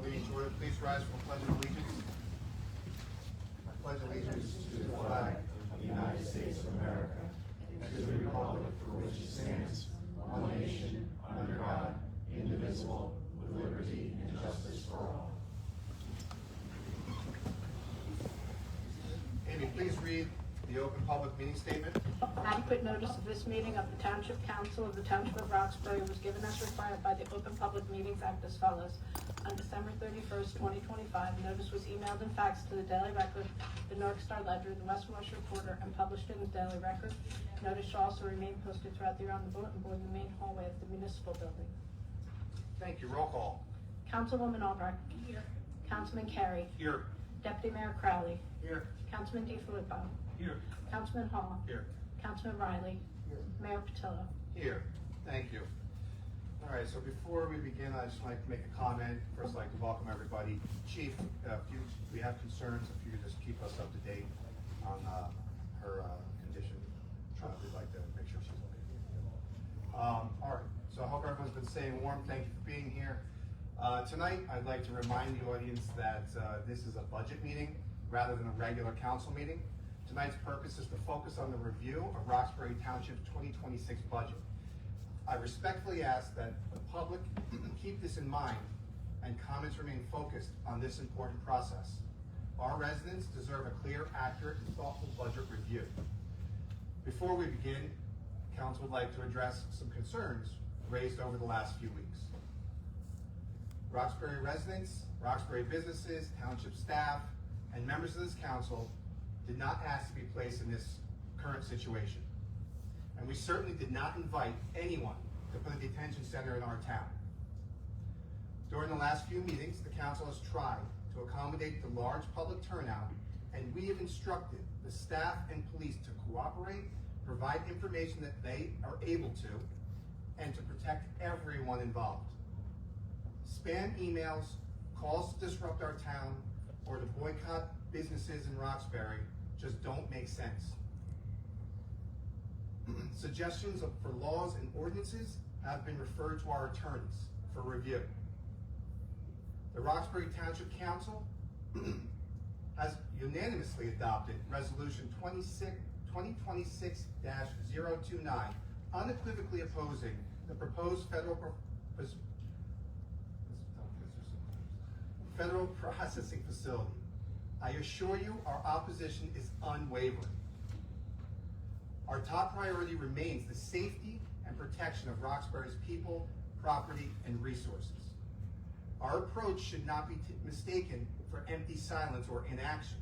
meeting to order. Please rise for the Pledge of Allegiance. I pledge allegiance to the flag of the United States of America and to the republic for which it stands, one nation, under God, indivisible, with liberty and justice for all. Amy, please read the open public meeting statement. Adequate notice of this meeting of the Township Council of the Township of Roxbury was given as required by the Open Public Meetings Act as follows. On December 31st, 2025, notice was emailed and faxed to the Daily Record, the North Star Ledger, the West Marsh Reporter, and published in the Daily Record. Notice shall also remain posted throughout the year on the bulletin board in the main hallway of the municipal building. Thank you. Roll call. Councilwoman Albrecht. Here. Councilman Carey. Here. Deputy Mayor Crowley. Here. Councilman DeFilippo. Here. Councilman Hall. Here. Councilman Riley. Here. Mayor Patillo. Here. Thank you. All right, so before we begin, I'd just like to make a comment. First, I'd like to welcome everybody. Chief, if we have concerns, if you could just keep us up to date on her condition. We'd like to make sure she's okay. All right, so I hope everyone's been staying warm. Thank you for being here. Tonight, I'd like to remind the audience that this is a budget meeting rather than a regular council meeting. Tonight's purpose is to focus on the review of Roxbury Township's 2026 budget. I respectfully ask that the public keep this in mind and comments remain focused on this important process. Our residents deserve a clear, accurate, and thoughtful budget review. Before we begin, Council would like to address some concerns raised over the last few weeks. Roxbury residents, Roxbury businesses, township staff, and members of this council did not ask to be placed in this current situation. And we certainly did not invite anyone to put a detention center in our town. During the last few meetings, the council has tried to accommodate the large public turnout, and we have instructed the staff and police to cooperate, provide information that they are able to, and to protect everyone involved. Spam emails, calls to disrupt our town, or to boycott businesses in Roxbury just don't make sense. Suggestions for laws and ordinances have been referred to our attorneys for review. The Roxbury Township Council has unanimously adopted Resolution 2026-029, unequivocally opposing the proposed federal processing facility. I assure you our opposition is unwavering. Our top priority remains the safety and protection of Roxbury's people, property, and resources. Our approach should not be mistaken for empty silence or inaction.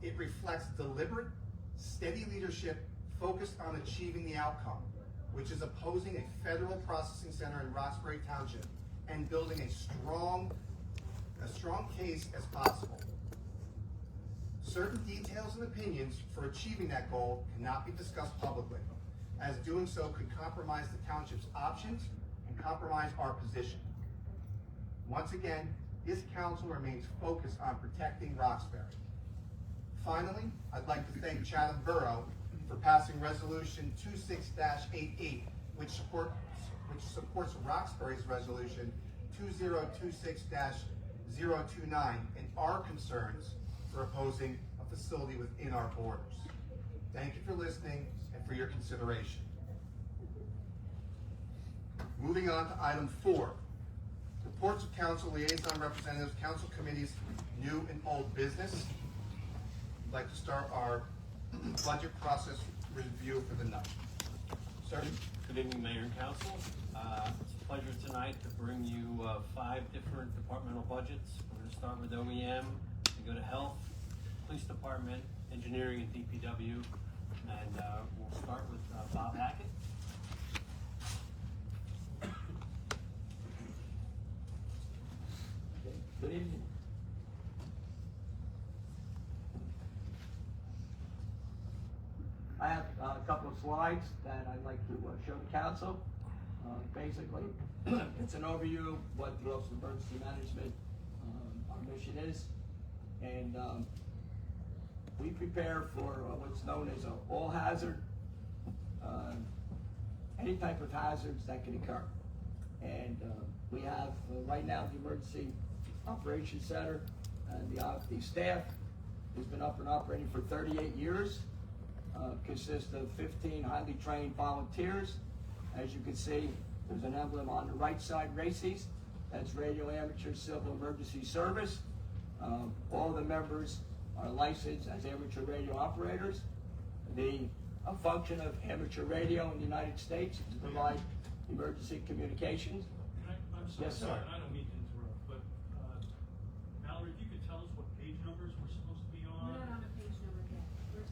It reflects deliberate, steady leadership focused on achieving the outcome, which is opposing a federal processing center in Roxbury Township and building a strong case as possible. Certain details and opinions for achieving that goal cannot be discussed publicly, as doing so could compromise the township's options and compromise our position. Once again, this council remains focused on protecting Roxbury. Finally, I'd like to thank Chatham Borough for passing Resolution 26-88, which supports Roxbury's Resolution 2026-029 and our concerns for opposing a facility within our borders. Thank you for listening and for your consideration. Moving on to item 4, reports of council liaison representatives, council committees, new and old business. I'd like to start our budget process review for the night. Sir? Good evening, Mayor and Council. It's a pleasure tonight to bring you 5 different departmental budgets. We're going to start with OEM, we go to Health, Police Department, Engineering, and DPW. And we'll start with Bob Hackett. Good evening. I have a couple of slides that I'd like to show the council. Basically, it's an overview of what the Office of Emergency Management, our mission is. And we prepare for what's known as an all hazard, any type of hazards that can occur. And we have right now the emergency Operations Center. And the staff has been up and operating for 38 years. Consists of 15 highly trained volunteers. As you can see, there's an emblem on the right side, RACES. That's Radio Amateur Civil Emergency Service. All the members are licensed as amateur radio operators. The function of amateur radio in the United States is to provide emergency communications. I'm sorry, Yes, sir. I don't mean to interrupt, but Mallory, if you could tell us what page numbers we're supposed to be We're on? not on a page number yet.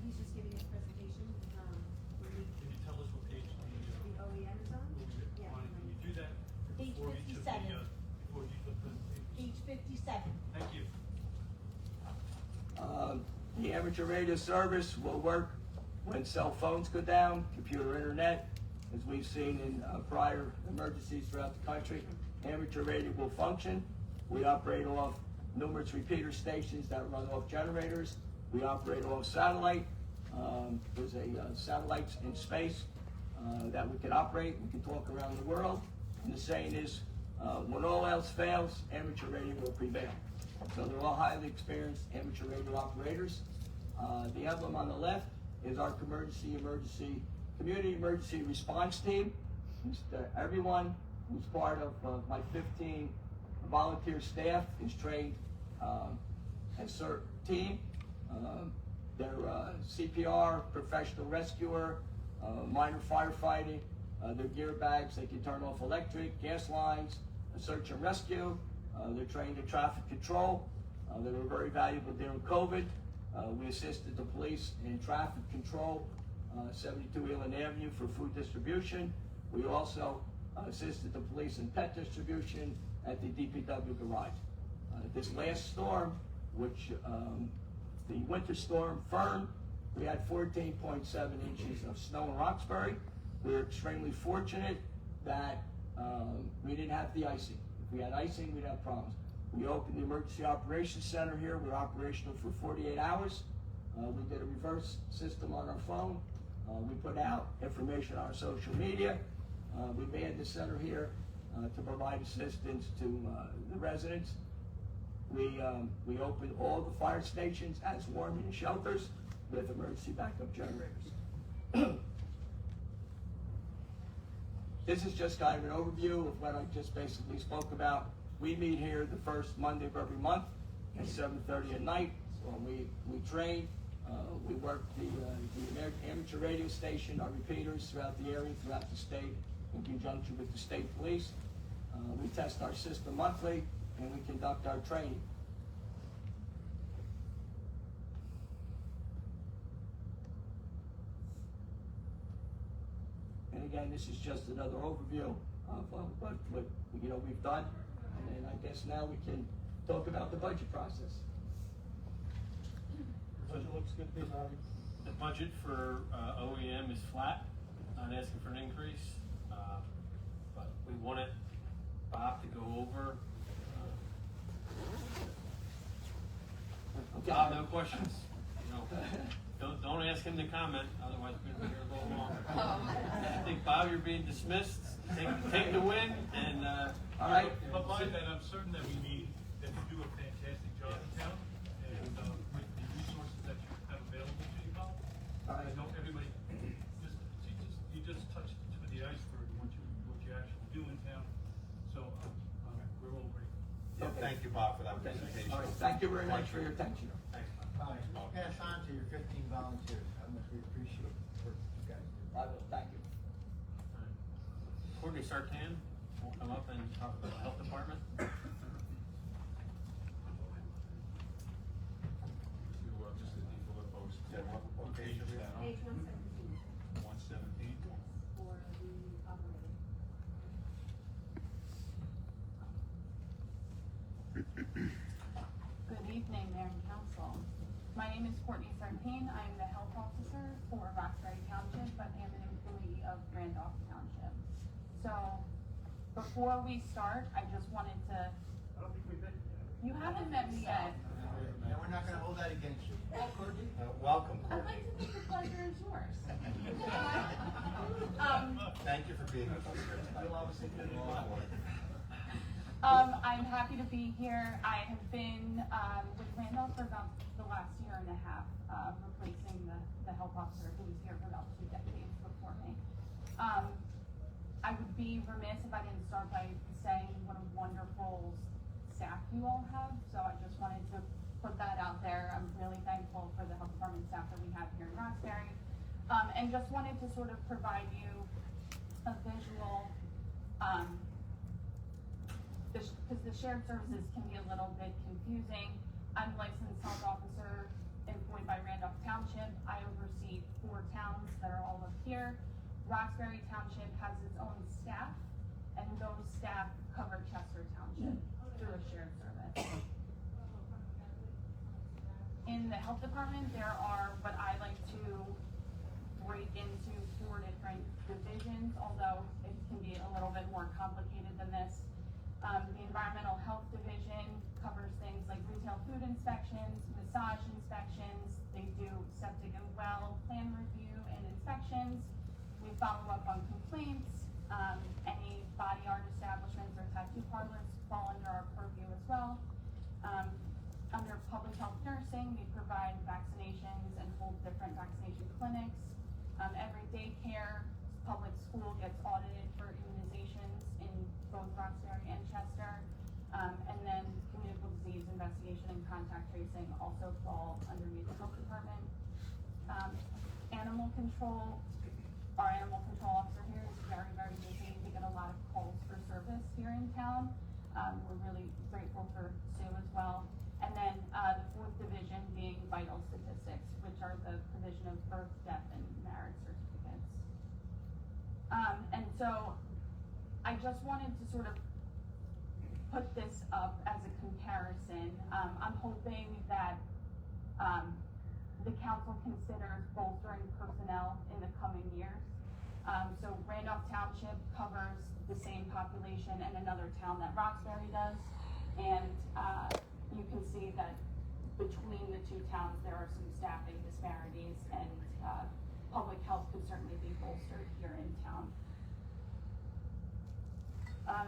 He's just giving his presentation. Can you tell us what page The OEM is on? Yeah. Can you do that Page before each of the, 57. before each of the presentations? Page 57. Thank you. The amateur radio service will work when cell phones go down, computer internet, as we've seen in prior emergencies throughout the country. Amateur radio will function. We operate off numerous repeater stations that run off generators. We operate off satellite. There's satellites in space that we can operate. We can talk around the world. And the saying is, when all else fails, amateur radio will prevail. So they're all highly experienced amateur radio operators. The emblem on the left is our community emergency response team. Everyone who's part of my 15 volunteer staff is trained as CERT team. They're CPR, professional rescuer, minor firefighting. They're gear bags. They can turn off electric, gas lines, search and rescue. They're trained in traffic control. They were very valuable during COVID. We assisted the police in traffic control, 72 Eland Avenue for food distribution. We also assisted the police in pet distribution at the DPW garage. This last storm, which the winter storm Fern, we had 14.7 inches of snow in Roxbury. We were extremely fortunate that we didn't have the icing. If we had icing, we'd have problems. We opened the Emergency Operations Center here. We're operational for 48 hours. We did a reverse system on our phone. We put out information on our social media. We manned the center here to provide assistance to the residents. We opened all the fire stations as warming shelters with emergency backup generators. This is just kind of an overview of what I just basically spoke about. We meet here the first Monday of every month at 7:30 at night. We train, we work the amateur radio station, our repeaters throughout the area, throughout the state, in conjunction with the state police. We test our system monthly, and we conduct our training. And again, this is just another overview of what we've done. And I guess now we can talk about the budget process. Budget looks good to me, Mallory. The budget for OEM is flat, not asking for an increase, but we wanted Bob to go over. Okay. Bob, no questions. Don't ask him to comment, otherwise we're gonna be here a little longer. I think, Bob, you're being dismissed. Take the win, and All right. But by that, I'm certain that you do a fantastic job in town, and with the resources that you have available to you, Bob. All right. I know everybody, you just touched the tip of the iceberg, what you actually do in town, so we're all great. Yeah, thank you, Bob, for that Okay. presentation. All right. Thank you very much for your attention. thanks, Bob. I'll pass on to your 15 volunteers how much we appreciate what you guys do. I will. Thank you. Courtney Sartan will come up and talk about the health department. Just the default post. Yeah, what page are we at? Page 117 117. for the operating. Good evening, Mayor and Council. My name is Courtney Sartain. I am the health officer for Roxbury Township, but am an employee of Randolph Township. So, before we start, I just wanted to, I don't think we've been. you haven't met me yet. And we're not gonna hold that against you. Welcome, I'd Courtney. like to think the pleasure is yours. Thank you for being with us here tonight. You'll obviously do it all. I'm happy to be here. I have been with Randolph for about the last year and a half, replacing the health officer who was here for about 2 decades before me. I would be remiss if I didn't start by saying what a wonderful staff you all have, so I just wanted to put that out there. I'm really thankful for the health department staff that we have here in Roxbury. And just wanted to sort of provide you a visual, because the shared services can be a little bit confusing. I'm licensed health officer employed by Randolph Township. I oversee 4 towns that are all up here. Roxbury Township has its own staff, and those staff cover Chester Township through a shared service. In the health department, there are what I like to break into 4 different divisions, although it can be a little bit more complicated than this. The environmental health division covers things like retail food inspections, massage inspections. They do septic and well plan review and inspections. We follow up on complaints. Any body art establishments or tattoo parlors fall under our purview as well. Under public health nursing, we provide vaccinations and hold different vaccination clinics. Every daycare, public school gets audited for immunizations in both Roxbury and Chester. And then communicable disease investigation and contact tracing also fall underneath the health department. Animal control, our animal control officer here is very, very busy. We get a lot of calls for service here in town. We're really grateful for Sue as well. And then the 4th division being vital statistics, which are the provision of birth, death, and marriage certificates. And so I just wanted to sort of put this up as a comparison. I'm hoping that the council considers bolstering personnel in the coming years. So Randolph Township covers the same population and another town that Roxbury does. And you can see that between the 2 towns, there are some staffing disparities, and public health could certainly be bolstered here in town.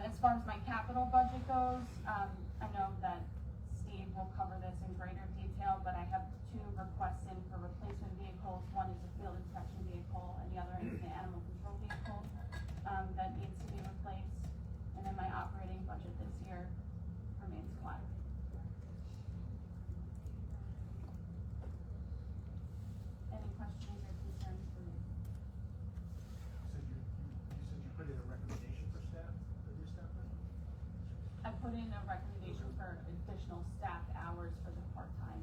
As far as my capital budget goes, I know that Steve will cover this in greater detail, but I have 2 requests in for replacement vehicles. One is a field inspection vehicle, and the other is an animal control vehicle that needs to be replaced. And then my operating budget this year remains flat. Any questions or concerns for me? So you said you put in a recommendation for staff, for your staff? I put in a recommendation for additional staff hours for the part-time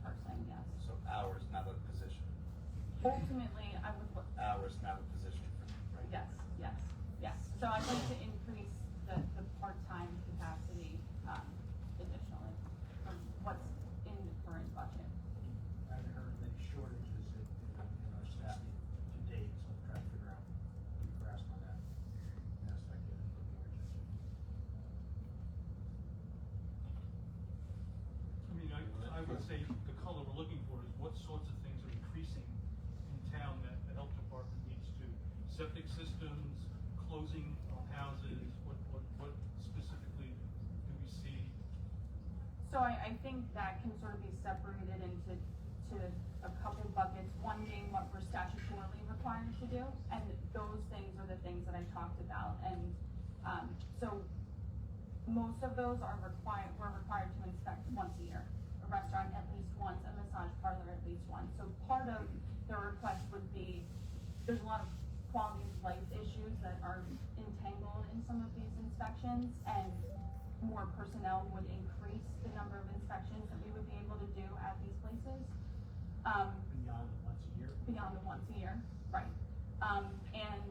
person, yes. So hours, not a position. Ultimately, I would look, Hours, not a position, right? yes, yes, yes. So I'd like to increase the part-time capacity, additionally, from what's in the current budget. I haven't heard of any shortages in our staff to date, so I'm trying to figure out the grasp on that aspect of it. I mean, I would say the color we're looking for is what sorts of things are increasing in town that the health department needs to. Septic systems, closing houses, what specifically do we see? So I think that can sort of be separated into a couple buckets, one being what we're statutorily required to do, and those things are the things that I talked about. And so most of those are we're required to inspect once a year. A restaurant at least once, a massage parlor at least once. So part of the request would be, there's a lot of quality of life issues that are entangled in some of these inspections, and more personnel would increase the number of inspections that we would be able to do at these places. Beyond the once a year? Beyond the once a year, right. And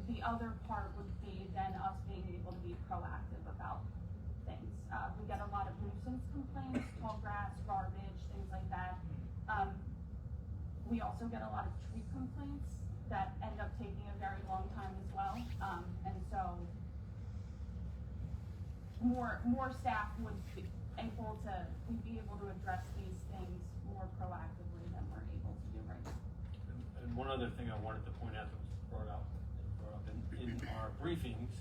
the other part would be then us being able to be proactive about things. We get a lot of nuisance complaints, tall grass, garbage, things like that. We also get a lot of tree complaints that end up taking a very long time as well. And so more staff would be able to address these things more proactively than we're able to do right now. And one other thing I wanted to point out that was brought up in our briefings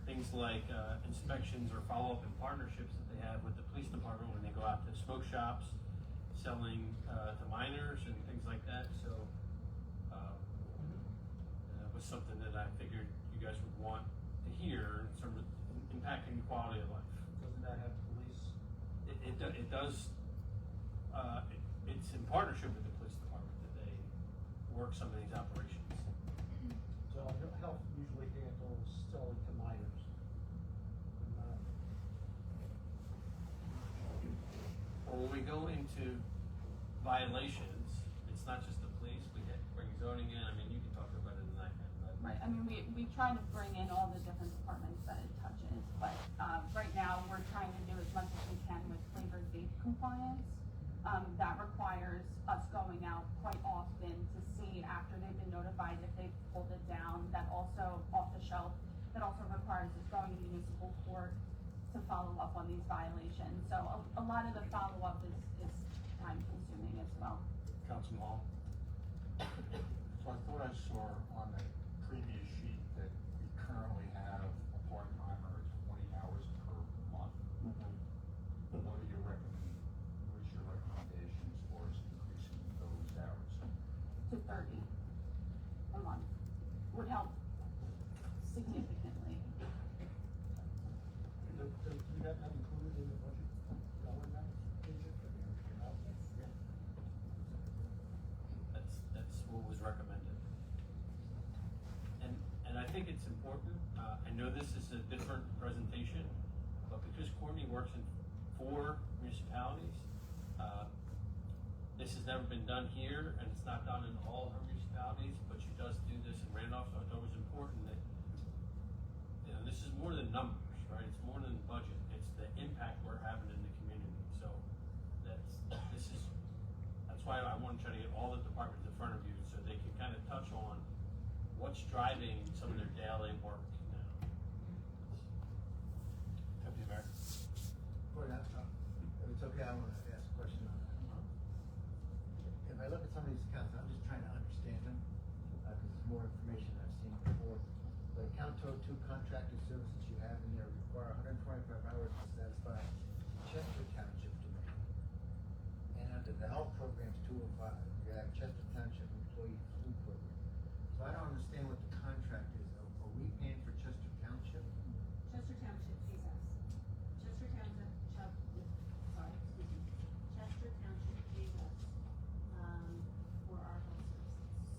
things like inspections or follow-up and partnerships that they have with the police department when they go out to smoke shops, selling to minors and things like that. So that was something that I figured you guys would want to hear in terms of impacting quality of life. Doesn't that have police? It does. It's in partnership with the police department that they work some of these operations. So health usually handles selling to minors. Well, when we go into violations, it's not just the police. We bring zoning in. I mean, you can talk about it tonight. Right, I mean, we try to bring in all the different departments that it touches, but, right now, we're trying to do as much as we can with flavored vape compliance. That requires us going out quite often to see after they've been notified if they've pulled it down, that also off the shelf, that also requires us going to municipal court to follow up on these violations. So a lot of the follow-up is time consuming as well. Councilman Hall. So I thought I saw on the previous sheet that we currently have a part-timer at 20 hours per month. What are your what's your recommendations for us increasing those hours? To 30 a month would help significantly. Do you have that included in the budget dollar amount? That's what was recommended. And I think it's important, I know this is a different presentation, but because Courtney works in 4 municipalities, this has never been done here, and it's not done in all her municipalities, but she does do this in Randolph, so I thought it was important that, this is more than numbers, right? It's more than budget, it's the impact we're having in the community, so that's why I want to try to get all the departments in front of you, so they can kind of touch on what's driving some of their daily work now. Deputy Mayor. If it's okay, I want to ask a question on that. If I look at some of these accounts, I'm just trying to understand them, because it's more information I've seen before. The account total 2 contracted services you have in there require 125 hours to satisfy Chester Township demand. And under the health programs 205, you have Chester Township Employee Flu Program. So I don't understand what the contract is. Are we paying for Chester Township? Chester Township pays us. Chester Township, Chester Township pays us, for our health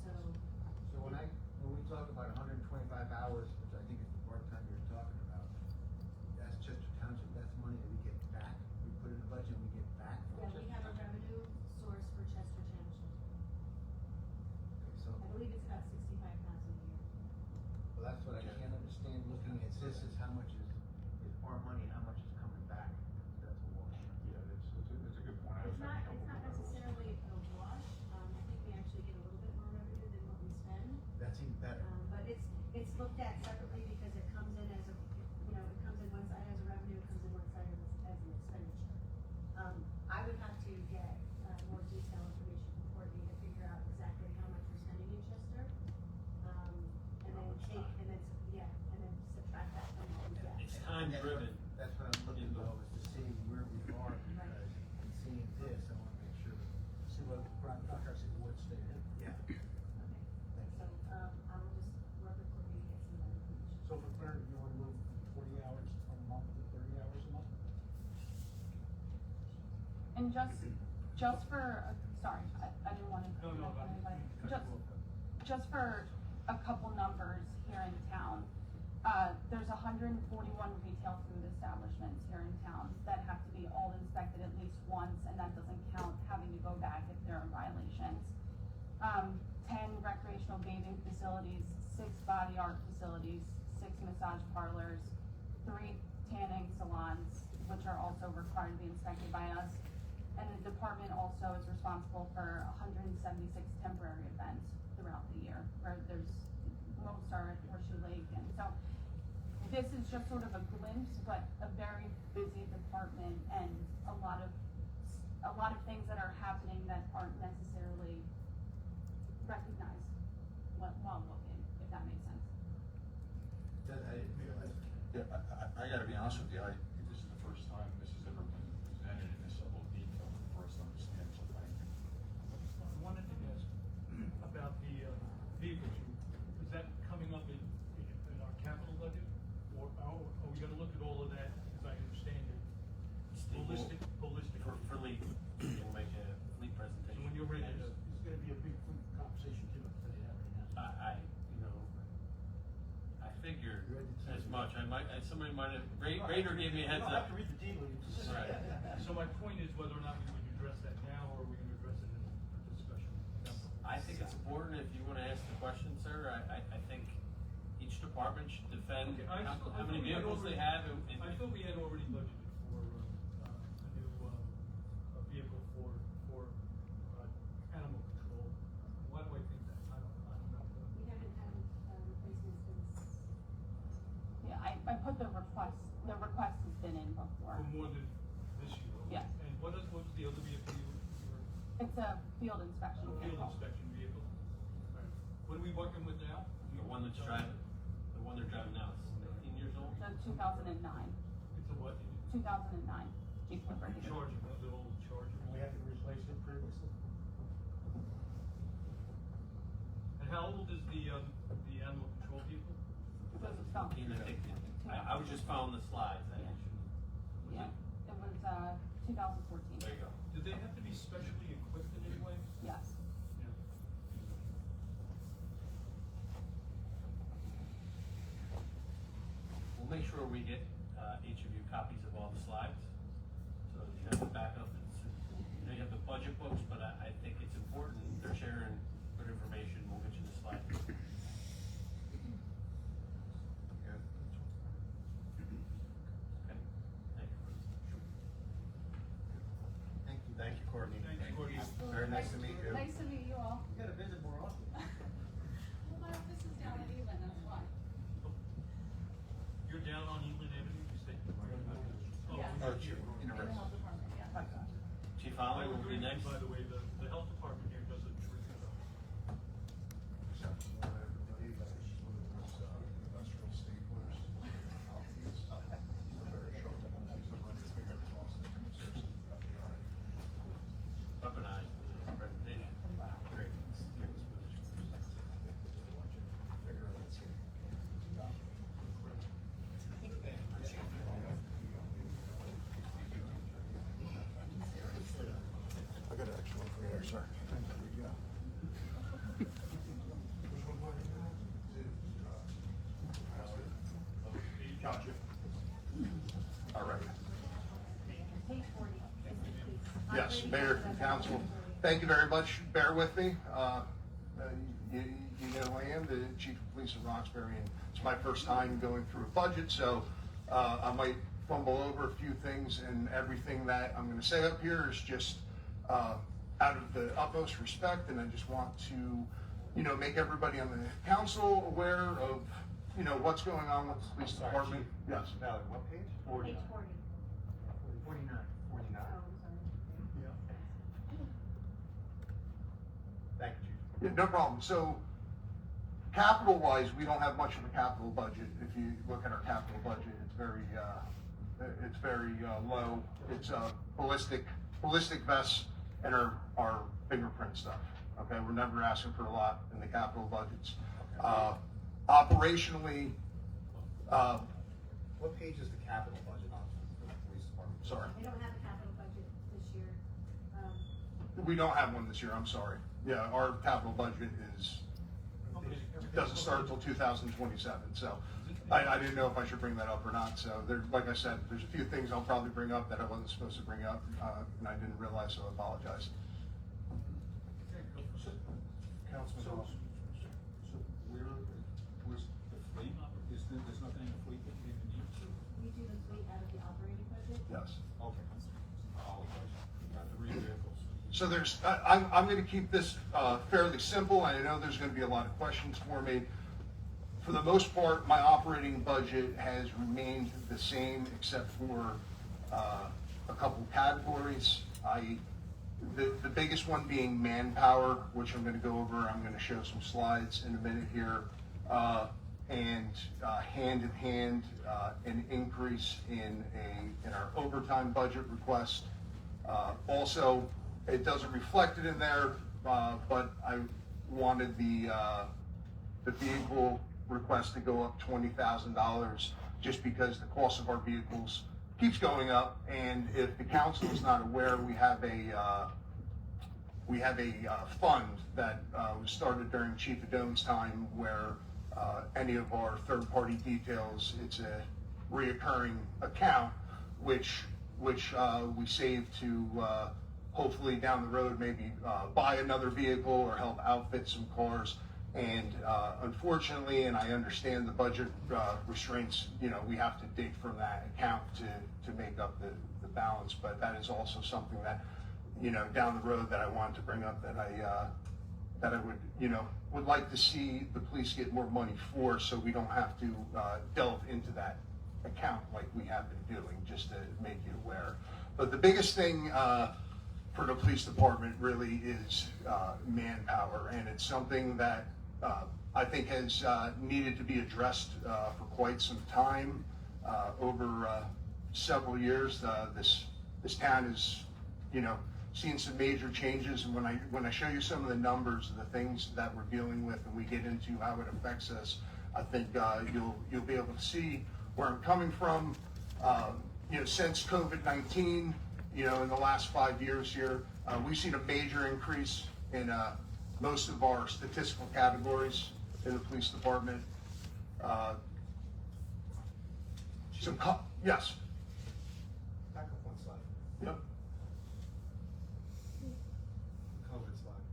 services. So when we talk about 125 hours, which I think is the part-time you're talking about, that's Chester Township, that's money that we get back, we put in the budget and we get back from Yeah, Chester we have a Township. revenue source for Chester Township. Okay, so, I believe it's about 65,000 a year. well, that's what I can't understand, looking at this is how much is our money and how much is coming back. That's a wash. Yeah, it's a good point. It's not necessarily a wash, I think we actually get a little bit more revenue than what we spend. That seems better. But it's looked at separately because it comes in as it comes in one side as a revenue, it comes in one side as an expenditure. I would have to get, more detailed information from Courtney to figure out exactly how much we're spending in Chester. And then subtract that from what we get. It's time driven. That's what I'm looking for, is to see where we are, because in seeing this, I wanna make sure. See what the prime contract, see what's there. Yeah. Okay, so, I will just work with Courtney to get some more information. So for clarity, you want to move 20 hours a month to 30 hours a month? And just for, sorry, I didn't want to. No, anybody. that's Just for a couple numbers here in town, there's 141 retail food establishments here in town that have to be all inspected at least once, and that doesn't count having to go back if there are violations. 10 recreational bathing facilities, 6 body art facilities, 6 massage parlors, 3 tanning salons, which are also required to be inspected by us. And the department also is responsible for 176 temporary events throughout the year, where most are at Horseshoe Lake. And so this is just sort of a glimpse, but a very busy department and a lot of things that are happening that aren't necessarily recognized while looking, if that makes sense. That I didn't realize. Yeah, I gotta be honest with you, this is the first time this has ever been presented in this level of detail for us to understand, so thank you. I wanted to ask about the vehicles. Is that coming up in our capital budget? Or are we gonna look at all of that, as I understand it, holistic? For Lee, we'll make a Lee So presentation. when you're ready to, It's gonna be a big conversation too, I'll tell you that right now. I figured as much. Somebody might have, Raider gave me a heads You don't up. have to read the tea leaves. Right. so my point is whether or not we would address that now, or are we gonna address it in a discussion? I think it's important, if you wanna ask the question, sir, I think each department should defend Okay, how many vehicles they have and. I thought we had already budgeted for, a new, a vehicle for animal control. Why do I think that? I don't know. We haven't had, replacements since, Yeah, I put the request has been in before. For more than this year. Yes. And what was the other vehicle you were? It's a field inspection Field vehicle. inspection vehicle. Right. What are we working with now? The one they're driving now is 15 years old. The 2009, It's a what? 2009 Jeep Liberty. Charger, the old Charger. We had to replace it previously. And how old is the animal control vehicle? It was about- 14, I think. I was just following the slides. Yeah, it was 2014. There you go. Do they have to be specially equipped in any way? Yes. Yeah. We'll make sure we get each of you copies of all the slides. So you have the backup. You have the budget books, but I think it's important. They're sharing good information. We'll get you the slides. Okay, thank you. Thank you, Courtney. Thank you, Courtney. Very nice to meet you. Nice to meet you all. You gotta visit more often. Well, my office is down at Eland, that's why. You're down on Eland Avenue, you say? Yeah. Oh, sure. In the health department, yeah. Chief I Holly will agree be with you, next. by the way, the health department here does a terrific job. Weaponize the presentation. Great. I got an extra one for you there, sir. There you go. Gotcha. All right. page 40 is the police. Yes, Operating Mayor, budget. Council, thank you very much. Bear with me. You know I am the Chief of Police of Roxbury, and it's my first time going through a budget, so I might fumble over a few things, and everything that I'm going to say up here is just out of the utmost respect, and I just want to, make everybody on the council aware of, what's going on with the police department. Yes. Valerie, what page? Page 40. 49. 49. Oh, I'm sorry. Thank you, Chief. Yeah, no problem. So, capital-wise, we don't have much of a capital budget. If you look at our capital budget, it's very low. It's ballistic vests and our fingerprint stuff. Okay, we're never asking for a lot in the capital budgets. Operationally, What page is the capital budget on for the police department? sorry, They don't have a capital budget this year. we don't have one this year. I'm sorry. Yeah, our capital budget doesn't start until 2027. So I didn't know if I should bring that up or not. So there, like I said, there's a few things I'll probably bring up that I wasn't supposed to bring up, and I didn't realize, so I apologize. Councilman So- Hall. So where's the fleet? There's nothing in the fleet that we even need to? We do the fleet out of the operating budget. Yes. Okay. Apologize. Got 3 vehicles. So there's, I'm going to keep this fairly simple. I know there's going to be a lot of questions for me. For the most part, my operating budget has remained the same except for a couple categories. The biggest one being manpower, which I'm going to go over. I'm going to show some slides in a minute here. and hand in hand, an increase in our overtime budget request. Also, it doesn't reflect it in there, but I wanted the vehicle request to go up $20,000 just because the cost of our vehicles keeps going up. And if the council is not aware, we have a fund that was started during Chief Adome's time where any of our third-party details, it's a reoccurring account, which we save to hopefully down the road maybe buy another vehicle or help outfit some cars. And unfortunately, and I understand the budget restraints, we have to dig from that account to make up the balance, but that is also something that, down the road that I wanted to bring up that I would like to see the police get more money for, so we don't have to delve into that account like we have been doing, just to make you aware. But the biggest thing for the police department really is manpower, and it's something that I think has needed to be addressed for quite some time. Over several years, this town is, seen some major changes, and when I show you some of the numbers and the things that we're dealing with, and we get into how it affects us, I think you'll be able to see where I'm coming from. Since COVID-19, in the last 5 years here, we've seen a major increase in most of our statistical categories in the police department. Yes. Back up one slide. Yep. COVID slide.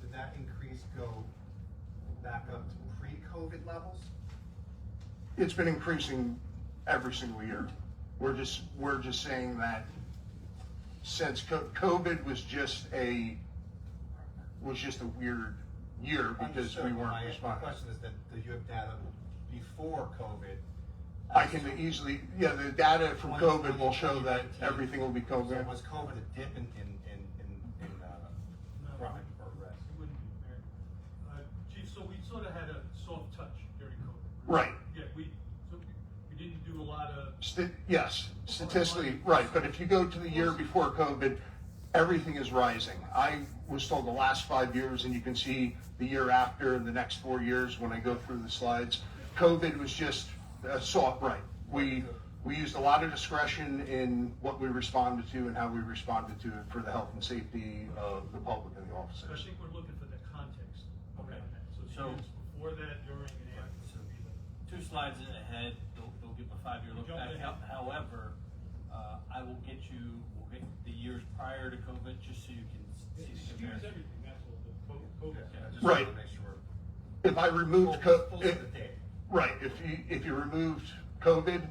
Did that increase go back up to pre-COVID levels? It's been increasing every single year. We're just saying that since COVID was just a weird year because we weren't My responding. question is that, do you have data before COVID? I can easily, the data from COVID will show that 2019. everything will be So COVID. was COVID a dip in crime or arrest? It wouldn't be fair. Chief, so we sort of had a soft touch during COVID. Right. Yeah, we didn't do a lot of. Yes, statistically, right, but if you go to the year before COVID, everything is rising. I was told the last 5 years, and you can see the year after and the next 4 years when I go through the slides, COVID was just soft, right. We used a lot of discretion in what we responded to and how we responded to it for the health and safety of the public and the So I officers. think we're looking for the context around that. So- So years before that, during, and after. So 2 slides ahead, they'll give a 5-year look Jump back. ahead. Howewever, we'll get the years prior to COVID, just so you can see the Excuse comparison. everything, that's all, the COVID. Yeah, I just Right. wanted to make sure. If I removed Full to the date. right, if you removed COVID,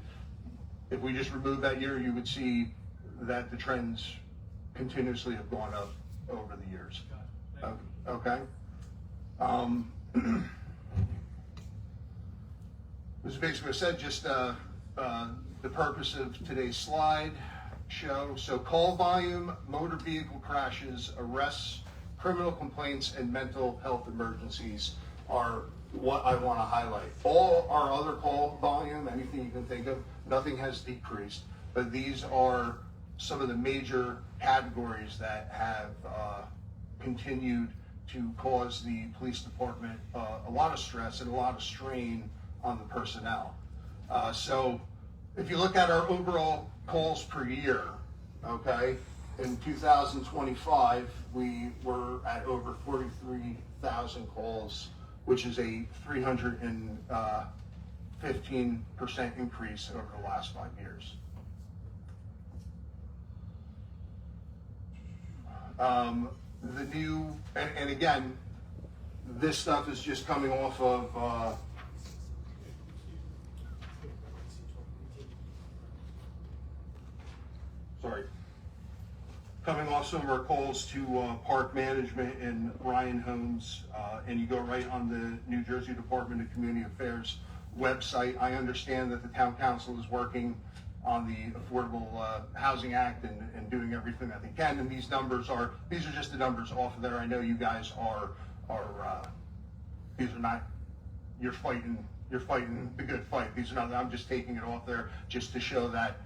if we just removed that year, you would see that the trends continuously have gone up over the years. Got it. Thank you. Okay. This is basically what I said, just the purpose of today's slide show. So call volume, motor vehicle crashes, arrests, criminal complaints, and mental health emergencies are what I want to highlight. All our other call volume, anything you can think of, nothing has decreased, but these are some of the major categories that have continued to cause the police department a lot of stress and a lot of strain on the personnel. So if you look at our overall calls per year, okay, in 2025, we were at over 43,000 calls, which is a 315% increase over the last 5 years. The new, and again, this stuff is just coming off of, coming off some of our calls to park management and Ryan Homes, and you go right on the New Jersey Department of Community Affairs website. I understand that the town council is working on the Affordable Housing Act and doing everything that they can. And these are just the numbers off of there. I know you guys are these are not, you're fighting the good fight. These are not, I'm just taking it off there just to show that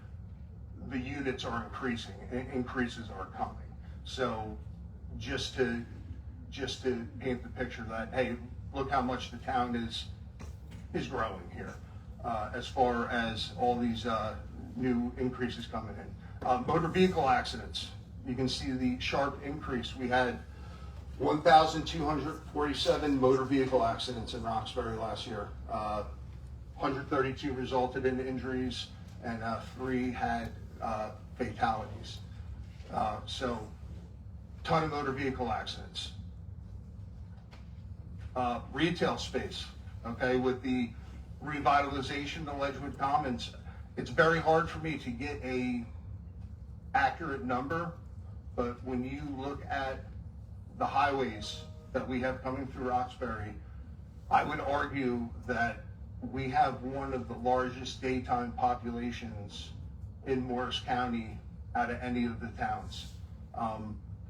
the units are increasing, increases are coming. So just to paint the picture that, hey, look how much the town is growing here, as far as all these new increases coming in. Motor vehicle accidents, you can see the sharp increase. We had 1,247 motor vehicle accidents in Roxbury last year. 132 resulted in injuries, and 3 had fatalities. So, ton of motor vehicle accidents. Retail space, okay, with the revitalization of Ledgewood Commons, it's very hard for me to get a accurate number, but when you look at the highways that we have coming through Roxbury, I would argue that we have one of the largest daytime populations in Morris County out of any of the towns.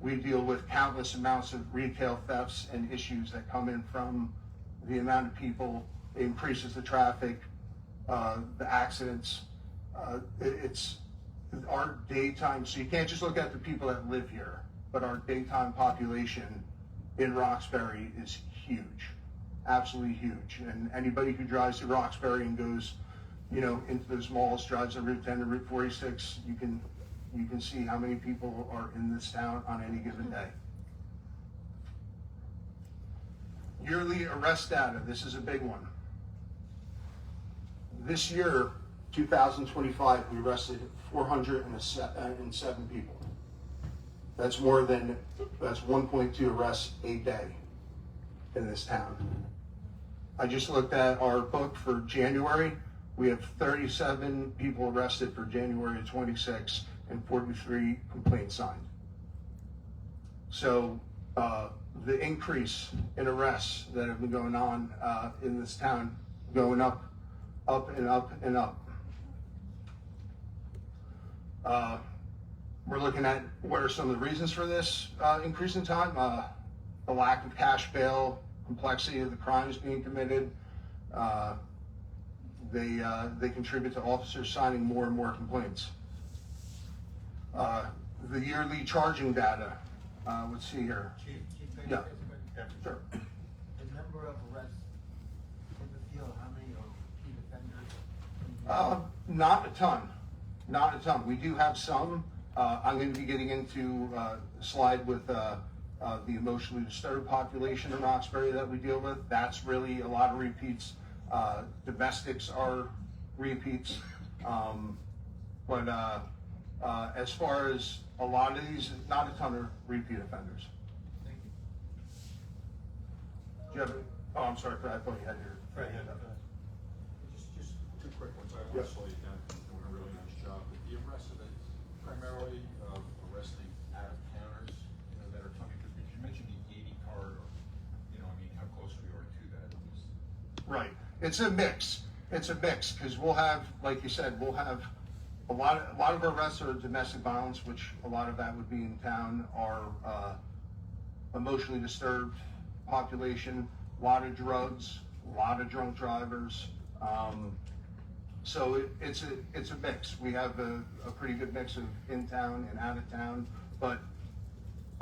We deal with countless amounts of retail thefts and issues that come in from the amount of people. It increases the traffic, the accidents. It's our daytime, so you can't just look at the people that live here, but our daytime population in Roxbury is huge, absolutely huge. And anybody who drives to Roxbury and goes, into those malls, drives on Route 10 and Route 46, you can see how many people are in this town on any given day. Yearly arrest data, this is a big one. This year, 2025, we arrested 407 people. That's 1.2 arrests a day in this town. I just looked at our book for January. We have 37 people arrested for January of 26 and 43 complaints signed. So the increase in arrests that have been going on in this town, going up and up and up. We're looking at what are some of the reasons for this increase in time. The lack of cash bail, complexity of the crimes being committed. They contribute to officers signing more and more complaints. The yearly charging data. Let's see here. Chief, Yeah. Sure. the number of arrests in the field, how many are repeat offenders? Not a ton. We do have some. I'm going to be getting into a slide with the emotionally disturbed population in Roxbury that we deal with. That's really a lot of repeats. Domestics are repeats. But as far as a lot of these, not a ton of repeat offenders. Thank you. Do you have oh, I'm sorry, Fred, I thought you had your hand up. Just 2 quick ones. I Yes. want to slow you down, you're doing a really nice job. But the arrest of it, primarily arresting out-of-towners, that are coming, because you mentioned the 80 corridor, how close we are to that. Right. It's a mix. Because we'll have, like you said, we'll have a lot of our arrests are domestic violence, which a lot of that would be in town, are emotionally disturbed population, a lot of drugs, a lot of drunk drivers. So it's a mix. We have a pretty good mix of in town and out of town, but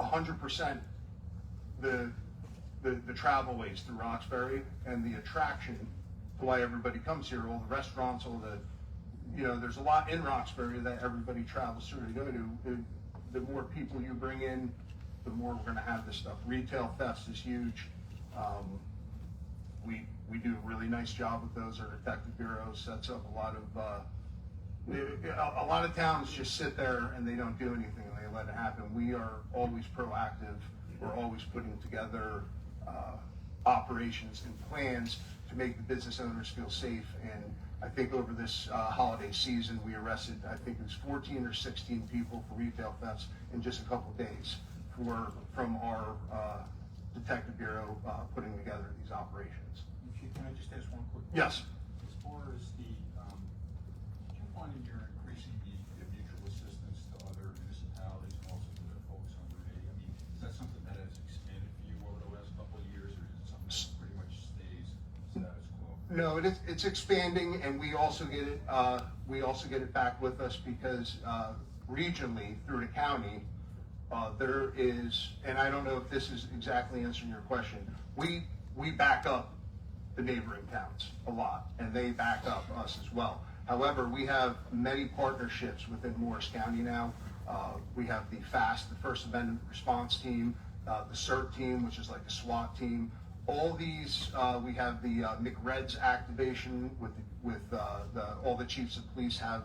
100% the travel ways through Roxbury and the attraction to why everybody comes here, all the restaurants, all the, there's a lot in Roxbury that everybody travels through to go to. The more people you bring in, the more we're gonna have this stuff. Retail thefts is huge. We do a really nice job with those. Our detective bureau sets up a lot of towns just sit there and they don't do anything and they let it happen. We are always proactive. We're always putting together operations and plans to make the business owners feel safe. And I think over this holiday season, we arrested, I think it was 14 or 16 people for retail thefts in just a couple days from our detective bureau putting together these operations. Chief, can I just ask one quick? Yes. As far as did you find in your increasing No, it's expanding, and we also get it back with us because regionally through the county, there is, and I don't know if this is exactly answering your question. We back up the neighboring towns a lot, and they back up us as well. However, we have many partnerships within Morris County now. We have the FAST, the First Amendment Response Team, the CERT team, which is like the SWAT team. All these, we have the McReds activation with all the chiefs of police have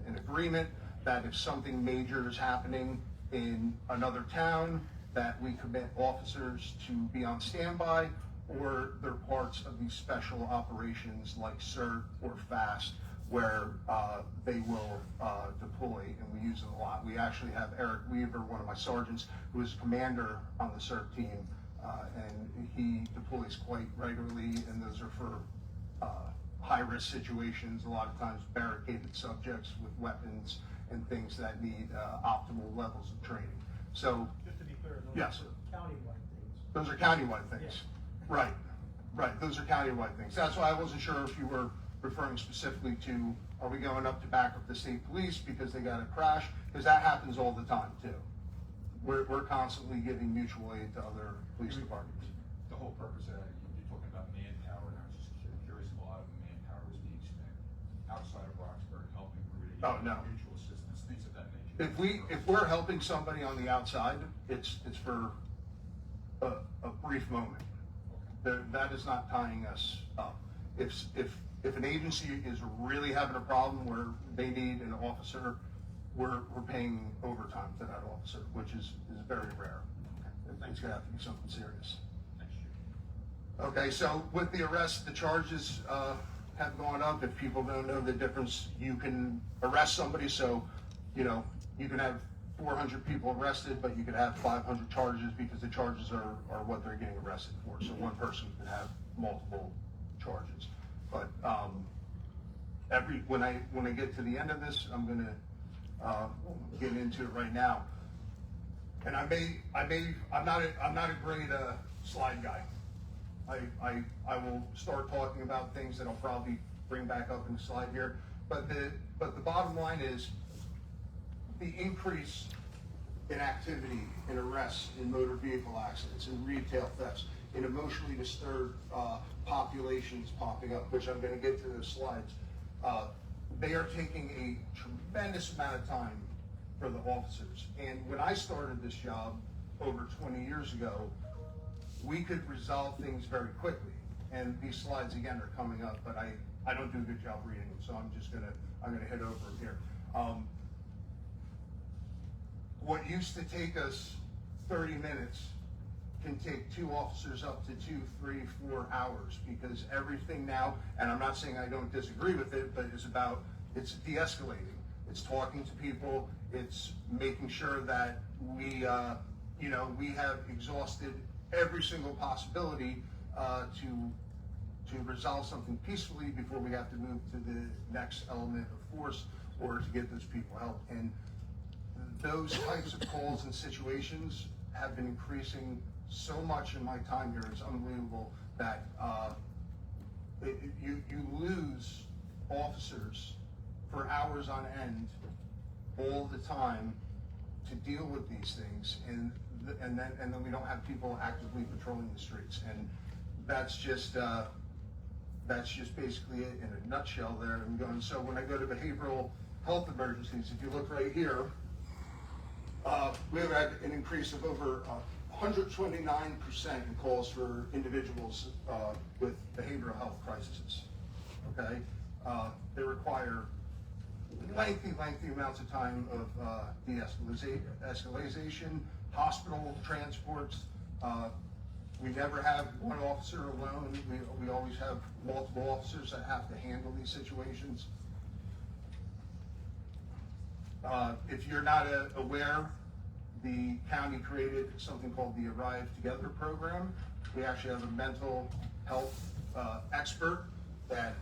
an agreement that if something major is happening in another town, that we commit officers to be on standby, or they're parts of these special operations like CERT or FAST, where they will deploy, and we use it a lot. We actually have Eric Weaver, one of my sergeants, who is commander on the CERT team, and he deploys quite regularly, and those are for high-risk situations, a lot of times barricaded subjects with weapons and things that need optimal levels of training. So, Just to be clear, those yes, are countywide things. those are countywide things. Yeah. Right, those are countywide things. That's why I wasn't sure if you were referring specifically to, are we going up to back up the state police because they got a crash? Because that happens all the time too. We're constantly giving mutual aid to other police departments. The whole purpose of that, you're talking about manpower, and I was just curious if a lot of manpower is being spent outside of Roxbury, helping Rudy, Oh, no. mutual assistance, things of that nature. If we're helping somebody on the outside, it's for a brief moment. That is not tying us up. If an agency is really having a problem where they need an officer, we're paying overtime to that officer, which is very rare. It's gonna have to be something serious. Okay, so with the arrest, the charges have gone up. If people don't know the difference, you can arrest somebody, so you can have 400 people arrested, but you could have 500 charges because the charges are what they're getting arrested for. So one person could have multiple charges. But when I get to the end of this, I'm gonna get into it right now. And I'm not a great slide guy. I will start talking about things that I'll probably bring back up in the slide here. But the bottom line is the increase in activity, in arrests, in motor vehicle accidents, in retail thefts, in emotionally disturbed populations popping up, which I'm going to get to those slides. They are taking a tremendous amount of time for the officers. And when I started this job over 20 years ago, we could resolve things very quickly. And these slides again are coming up, but I don't do a good job reading them, so I'm gonna hit over them here. What used to take us 30 minutes can take 2 officers up to 2, 3, 4 hours, because everything now, and I'm not saying I don't disagree with it, but it's de-escalating. It's talking to people, it's making sure that we have exhausted every single possibility to resolve something peacefully before we have to move to the next element of force or to get those people help. And those types of calls and situations have been increasing so much in my time here. It's unbelievable that you lose officers for hours on end all the time to deal with these things, and then we don't have people actively patrolling the streets. And that's just basically it in a nutshell there. And going, so when I go to behavioral health emergencies, if you look right here, we have had an increase of over 129% in calls for individuals with behavioral health crises. Okay, they require lengthy amounts of time of de-escalation, hospital transports. We never have one officer alone. We always have multiple officers that have to handle these situations. If you're not aware, the county created something called the Arrive Together program. We actually have a mental health expert that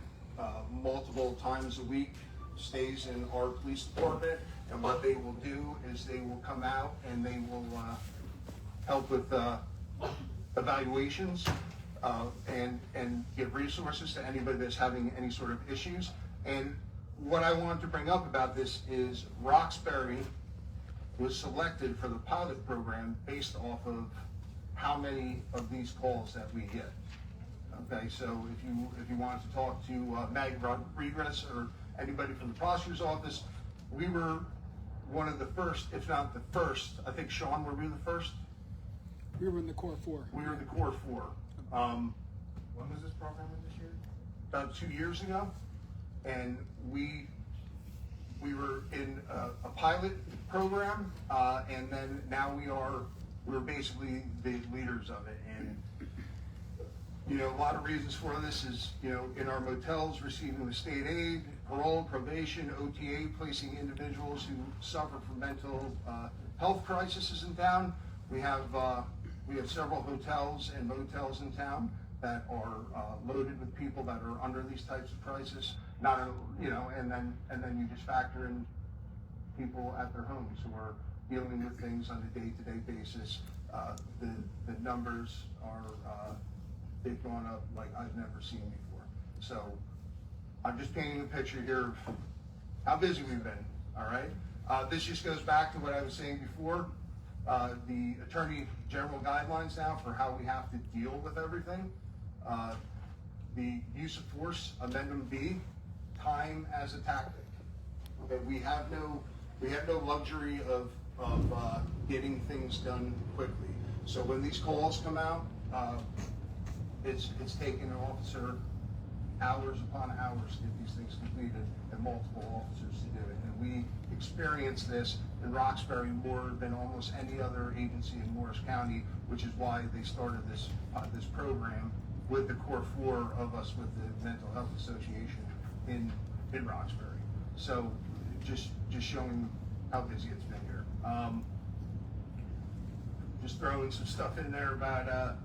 multiple times a week stays in our police department, and what they will do is they will come out and they will help with evaluations. and give resources to anybody that's having any sort of issues. And what I wanted to bring up about this is Roxbury was selected for the pilot program based off of how many of these calls that we get. Okay, so if you wanted to talk to Mag Rodriguez or anybody from the prosecutor's office, we were one of the first, if not the first. I think, Sean, were we the first? We were in the core 4. We were the core 4. When was this program in this year? About 2 years ago, and we were in a pilot program, and then now we're basically the leaders of it. And you know, a lot of reasons for this is, you know, in our motels receiving the state aid, parole, probation, OTA, placing individuals who suffer from mental health crises in town. We have several hotels and motels in town that are loaded with people that are under these types of crises. Not, you know, and then you just factor in people at their homes who are dealing with things on a day-to-day basis. The numbers are they've gone up like I've never seen before. So I'm just painting a picture here of how busy we've been. All right. This just goes back to what I was saying before. The Attorney General guidelines now for how we have to deal with everything. The use of force, Amendment B, time as a tactic. Okay, we have no luxury of getting things done quickly. So when these calls come out, it's taken an officer hours upon hours to get these things completed and multiple officers to do it. And we experience this in Roxbury more than almost any other agency in Morris County, which is why they started this program with the core 4 of us with the Mental Health Association in Roxbury. So just showing how busy it's been here. Just throwing some stuff in there about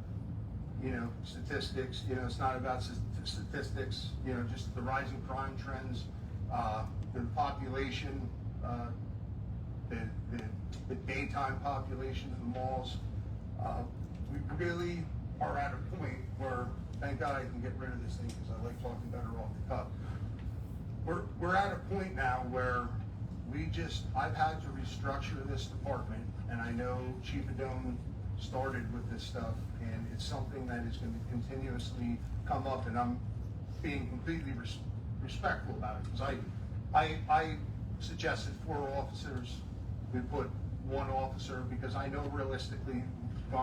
you know, statistics. You know, it's not about statistics. You know, just the rising crime trends, the population, the daytime population in the malls. We really are at a point where, thank God I can get rid of this thing because I like talking better off the cuff. We're at a point now where I've had to restructure this department, and I know Chief Adone started with this stuff, and it's something that is going to continuously come up, and I'm being completely respectful about it, because I suggested 4 officers. We put 1 officer because I know realistically,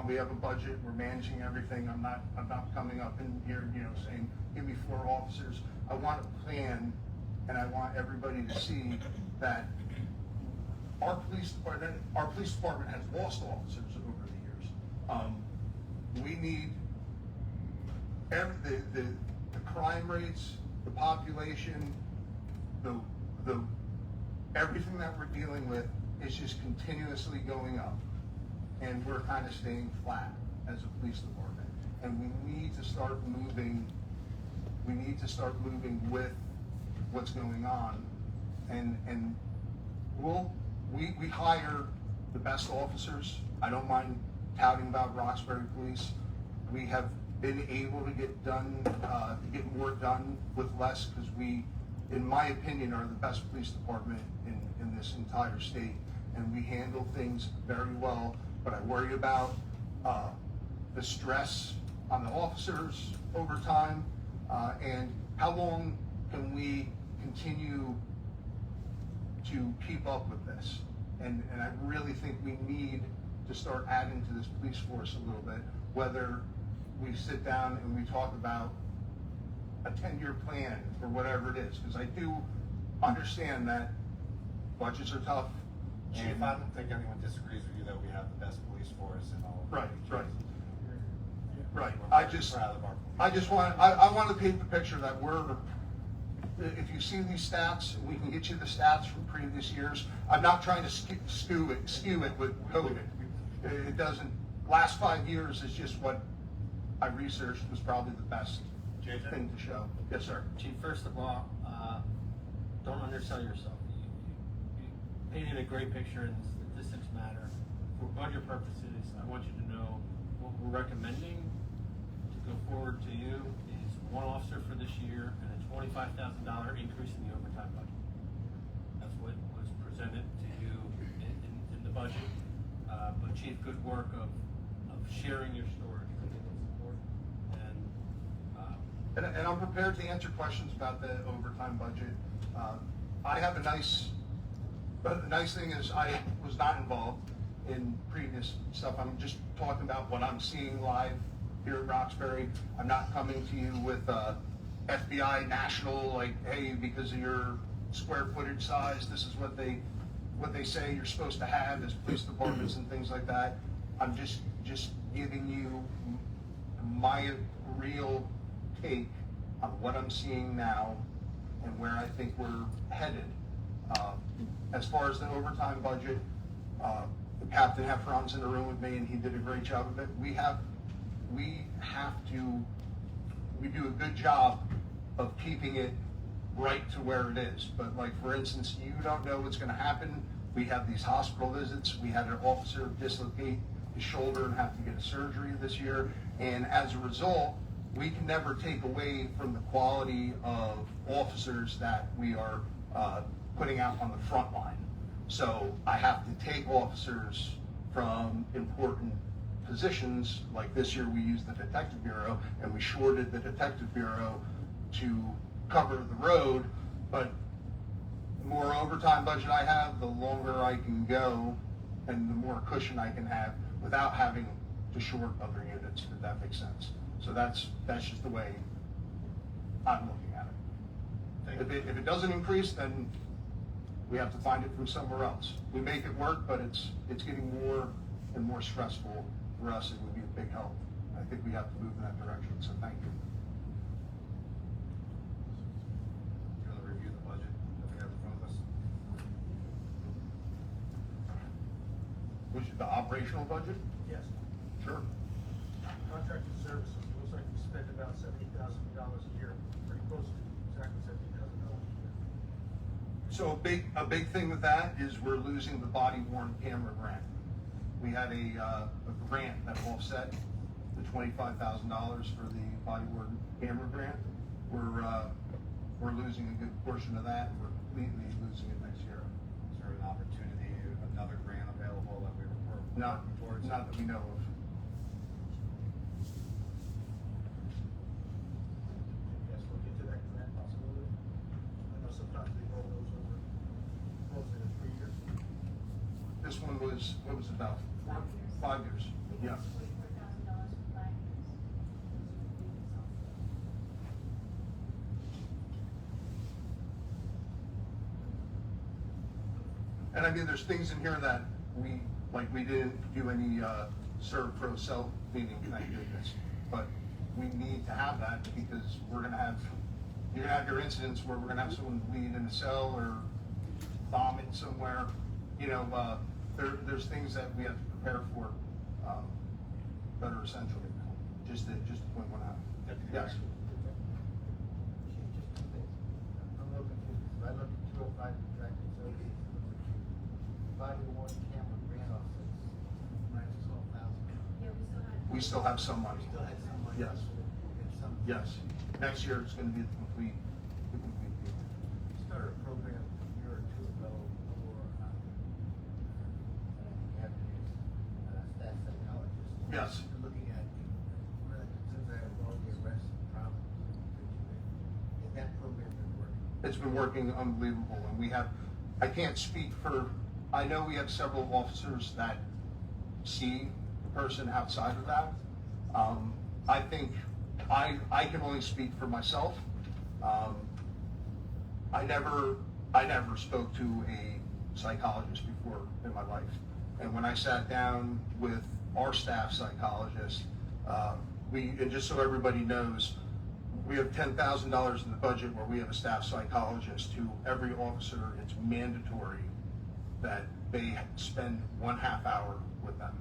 we have a budget, we're managing everything. I'm not coming up in here, you know, saying give me 4 officers. I want a plan, and I want everybody to see that our police department has lost officers over the years. We need the crime rates, the population, the everything that we're dealing with is just continuously going up, and we're kind of staying flat as a police department. And we need to start moving. We need to start moving with what's going on, and we hire the best officers. I don't mind touting about Roxbury Police. We have been able to get more done with less, because we, in my opinion, are the best police department in this entire state, and we handle things very well. But I worry about the stress on the officers over time, and how long can we continue to keep up with this? And I really think we need to start adding to this police force a little bit, whether we sit down and we talk about a 10-year plan or whatever it is, because I do understand that budgets are tough. Chief, I don't think anyone disagrees with you that we have the best police force in all of Right. We're I very just proud of our police. I want to paint the picture that if you see these stats, we can get you the stats from previous years. I'm not trying to skew it with COVID. It doesn't. Last 5 years is just what I researched was probably the best thing to show. Yes, sir. Chief, first of all, don't undersell yourself. You painted a great picture, and statistics matter. For budget purposes, I want you to know what we're recommending to go forward to you is one officer for this year and a $25,000 increase in the overtime budget. That's what was presented to you in the budget. But Chief, good work of sharing your story. I think it's important. And I'm prepared to answer questions about the overtime budget. I have but the nice thing is I was not involved in previous stuff. I'm just talking about what I'm seeing live here at Roxbury. I'm not coming to you with FBI national, like, hey, because of your square footage size, this is what they say you're supposed to have as police departments and things like that. I'm just giving you my real take on what I'm seeing now and where I think we're headed. As far as the overtime budget, Captain Heffron's in the room with me and he did a great job of it. We do a good job of keeping it right to where it is. But like, for instance, you don't know what's gonna happen. We have these hospital visits. We had an officer dislocate his shoulder and have to get a surgery this year. And as a result, we can never take away from the quality of officers that we are putting out on the front line. So I have to take officers from important positions. Like this year we used the Detective Bureau and we shorted the Detective Bureau to cover the road, but the more overtime budget I have, the longer I can go and the more cushion I can have without having to short other units, if that makes sense. So that's just the way I'm looking at it. If it doesn't increase, then we have to find it from somewhere else. We make it work, but it's getting more and more stressful for us. It would be a big help. I think we have to move in that direction, so thank you. Do you want to review the budget that we have in front of us? Which is the operational budget? Yes. Sure. Contracted services, looks like we spend about $70,000 a year, pretty close to exactly $70,000 a year. So a big thing with that is we're losing the body worn camera grant. We had a grant that offset the $25,000 for the body worn camera grant. We're losing a good portion of that. We're completely losing it next year. Is there an opportunity, another grant available that we're Not working towards? that we know of. Yes, look into that grant possibility. I know sometimes they roll those over, rolls in 3 years. This one was, what was it about? 5 years. Yeah. $44,000 for 5 years. And I mean, there's things in here that we didn't do any serve pro cell cleaning, thank goodness. But we need to have that because you're gonna have your incidents where we're gonna have someone bleed in a cell or vomit somewhere. You know, there's things that we have to prepare for that are essential. Just to point one out. Yes. I'm a little confused, because I look at 205 contracted services, body worn camera grant offsets, minus 12,000. Yeah, We still have some money. Still had some money. Yes. And some. Yes. Next year it's gonna be the complete deal. Started a program a year or two ago for, Japanese, staff psychologists. Yes. Looking at, one of the concerns I have with all the arrests and problems, is that program been working? It's been working unbelievable, and I can't speak for, I know we have several officers that see the person outside of that. I think I can only speak for myself. I never spoke to a psychologist before in my life. And when I sat down with our staff psychologist, and just so everybody knows, we have $10,000 in the budget where we have a staff psychologist who every officer, it's mandatory that they spend 1/2 hour with them.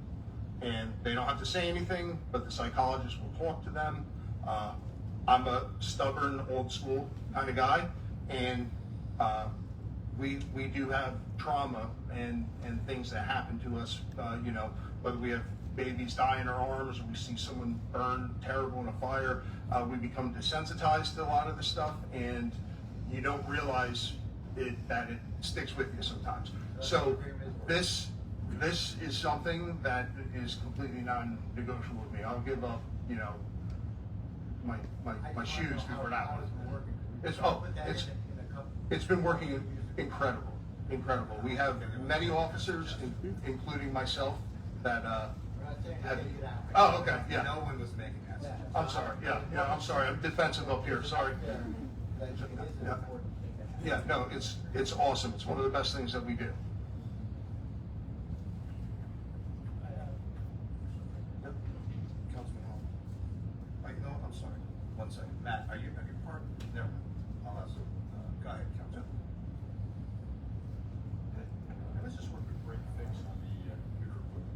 And they don't have to say anything, but the psychologist will talk to them. I'm a stubborn, old school kind of guy, and we do have trauma and things that happen to us, you know, whether we have babies die in our arms, or we see someone burn terrible in a fire, we become desensitized to a lot of this stuff, and you don't realize that it sticks with you sometimes. So this is something that is completely non-negotiable with me. I'll give up, you know, my shoes before that one. It's been working incredible. We have many officers, including myself, that have. Oh, okay, yeah. No one was making that. I'm sorry. Yeah, I'm sorry. I'm defensive up here. Sorry. Yeah, no, it's awesome. It's one of the best things that we do. Councilman Hall. No, I'm sorry. 1 second. Matt, are you part? No. I'll ask. Go ahead, Councilman. Let's just work with break fix on the computer equipment,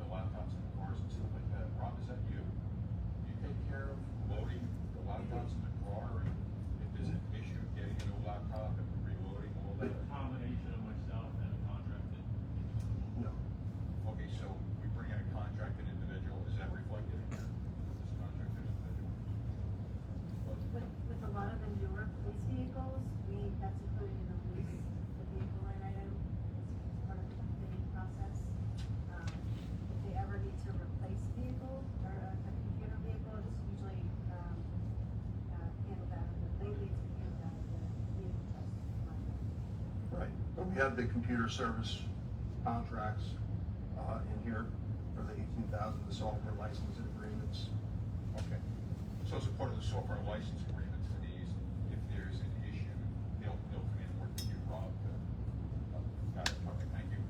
the laptops in the cars and stuff like that. Rob, is that you? You take care of loading the laptops in the car, and if there's an issue getting a new laptop and reloading all A that? combination of myself and a contracted. No. Okay, so we bring in a contracted individual, is that reflected in here? This contracted individual? With a lot of the newer police vehicles, that's included in the lease, the vehicle line item, it's part of the bidding process. If they ever need to replace a vehicle or a computer vehicle, it's usually, handled out of the vehicle trust line item. Right. But we have the computer service contracts in here for the 18,000, the software licensing agreements. Okay. So as a part of the software license agreements for these, if there's an issue, they'll come in and work with you, Rob. Got it, okay, thank you.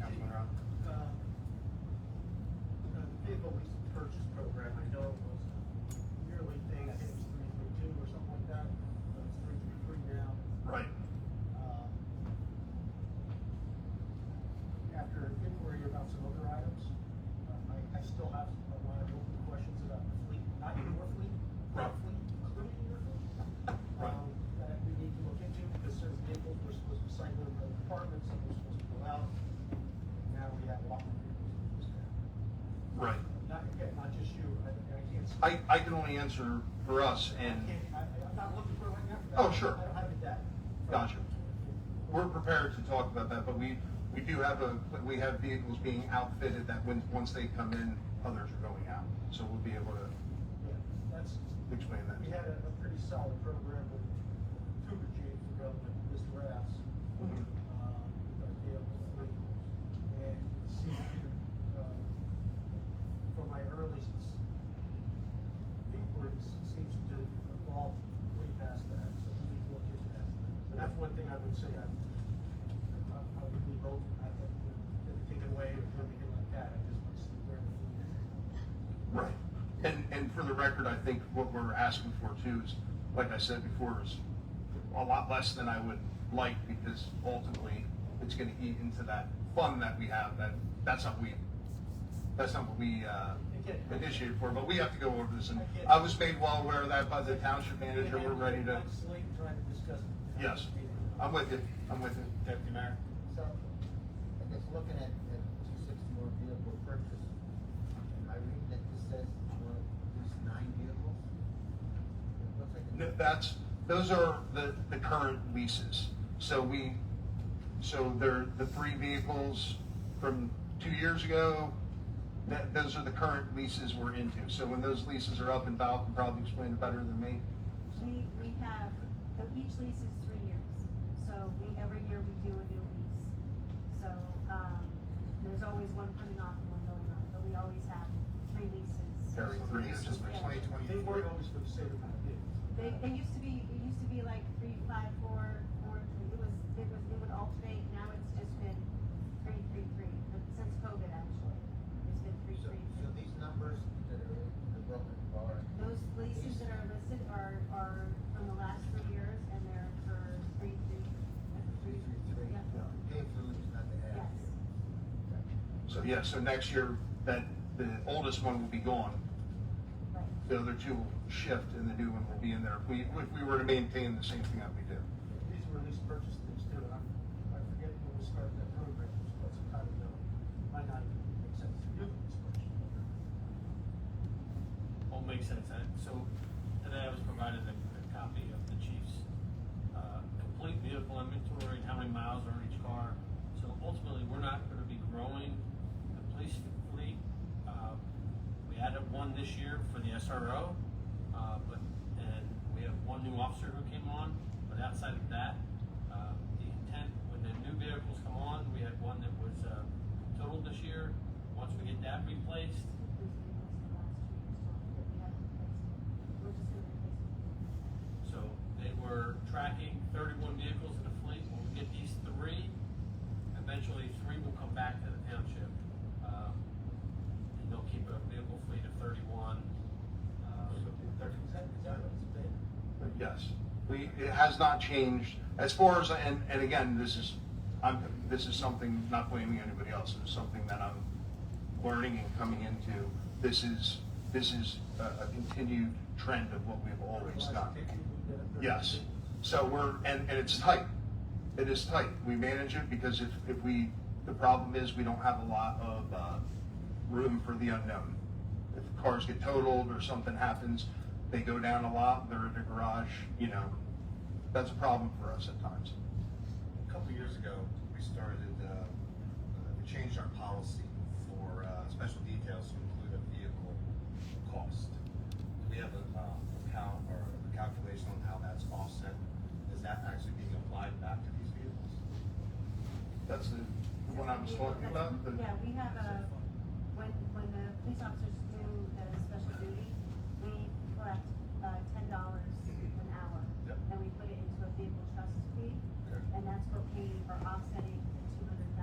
Councilman Rob. The vehicle lease purchase program, I know it was a yearly thing, I think it was 332 or something like that, but it's 333 now. Right. After inquiry about some other items, I still have a lot of open questions about the fleet, not your fleet, Right. our fleet, including your fleet. Right. That we need to look into, because certain vehicles were supposed to cycle in the departments, some were supposed to go out. Now we have a lot more vehicles. Right. Not, again, not just you, I can't. speak- I can only answer for us, and I'm not looking for it right now. Oh, sure. I don't have it that. Gotcha. We're prepared to talk about that, but we do have vehicles being outfitted that once they come in, others are going out. So we'll be able to Yeah, that's, explain that. we had a pretty solid program with two regimes ago with Mr. Rath's. Mhm. With our vehicle fleet. And it seems to, from my early inquiries, it seems to evolve way past that, so we need to look into that. And that's one thing I would say, I would be both, I think, take it away or anything like that, I just want to see where the fleet is. Right. And for the record, I think what we're asking for too is, like I said before, is a lot less than I would like, because ultimately it's gonna eat into that fund that we have, that's not what we initiated for, but we have to go over this, and I was made well aware of that by the township manager. We're ready to, I'm just late trying to discuss it. yes, I'm with you, Deputy Mayor. So, I guess looking at 260 more vehicle purchase, am I reading that this says you want at least 9 vehicles? It looks like those are the current leases. So they're the 3 vehicles from 2 years ago. Those are the current leases we're into. So when those leases are up, and Val can probably explain it better than me. We have, so each lease is 3 years, so every year we do a new lease. So, there's always one putting off and one going on, but we always have 3 leases. Very So the leases for Yeah. 2023. They weren't always for the same amount of vehicles. It used to be like 3, 5, 4, 4, it would alternate, now it's just been 3, 3, 3, but since COVID actually, it's been 3, 3. So these numbers that are in the broken bar. Those leases that are listed are from the last 3 years, and they're for 3, 3. 333. Yeah. Pay for the lease, not the half. Yes. So next year, the oldest one will be gone. Right. The other 2 will shift, and the new one will be in there. If we were to maintain the same thing that we do. These were lease purchase things too, huh? make sense. So today I was provided a copy of the chief's complete vehicle inventory and how many miles are on each car. So ultimately, we're not going to be growing the police fleet. We added one this year for the SRO, and we have one new officer who came on. But outside of that, the intent when the new vehicles come on, we had one that was totaled this year. Once we get that replaced, so they were tracking 31 vehicles in the fleet. When we get these three, eventually three will come back to the township, and they'll keep a vehicle fleet of 31. Yes, it has not changed as far as, and again, this is something, not blaming anybody else, it is something that I'm learning and coming into. This is a continued trend of what we've always done. Yes, so and it's tight. It is tight. We manage it because the problem is we don't have a lot of room for the unknown. If cars get totaled or something happens, they go down a lot, they're in the garage, that's a problem for us at times. A couple years ago, we changed our policy for special details to include a vehicle cost. Do we have a count or a calculation on how that's offset? Is that actually being applied back to these vehicles? That's the one I was talking about? Yeah, we have when the police officers do the special duty, we collect $10 an hour. Yep. And we put it into a vehicle trust fee, Okay. and that's what we are offsetting the 200,000.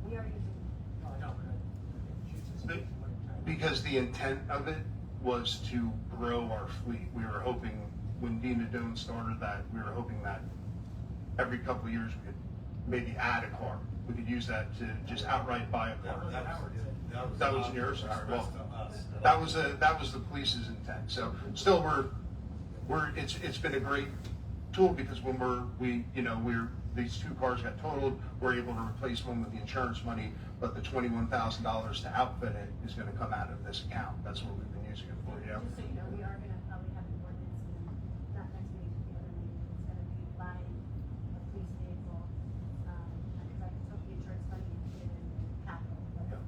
We are using. Because the intent of it was to grow our fleet. We were hoping, when Dina Doan started that, we were hoping that every couple of years we could maybe add a car. We could use that to just outright buy a car. That was yours? All right, well, that was the police's intent. So still it's been a great tool because when these two cars got totaled, we're able to replace one with the insurance money, but the $21,000 to outfit it is going to come out of this account. That's what we've been using it for, yeah. Just so you know, we are gonna probably have an ordinance in, not next meeting, but the other meeting, it's gonna be buying a police vehicle, because I took the insurance money and put it in capital, but Yeah.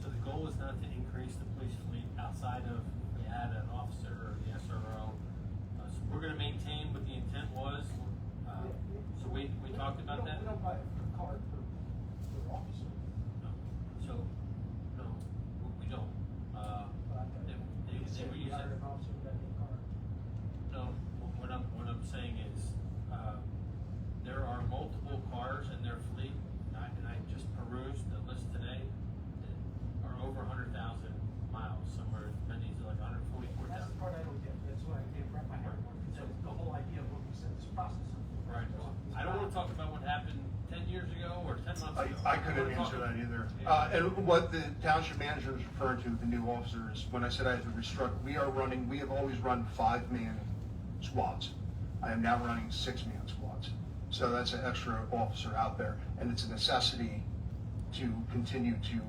So the goal is not to increase the police fleet outside of we add an officer or the SRO. So we're going to maintain what the intent was. So we talked about that. We don't buy a car for officer. No. So no, we don't. They reuse it. An officer with that new car. No, what I'm saying is, there are multiple cars in their fleet, and I just perused the list today, that are over 100,000 miles, somewhere as many as like 144,000. That's the part I don't get, that's why I can't wrap my head around it. So the whole idea of what we said, this process. Right. I don't want to talk about what happened 10 years ago or 10 months ago. I couldn't answer that either. And what the township manager is referring to, the new officers, when I said I had to restructure, we have always run 5-man squads. I am now running 6-man squads. So that's an extra officer out there, and it's a necessity to continue to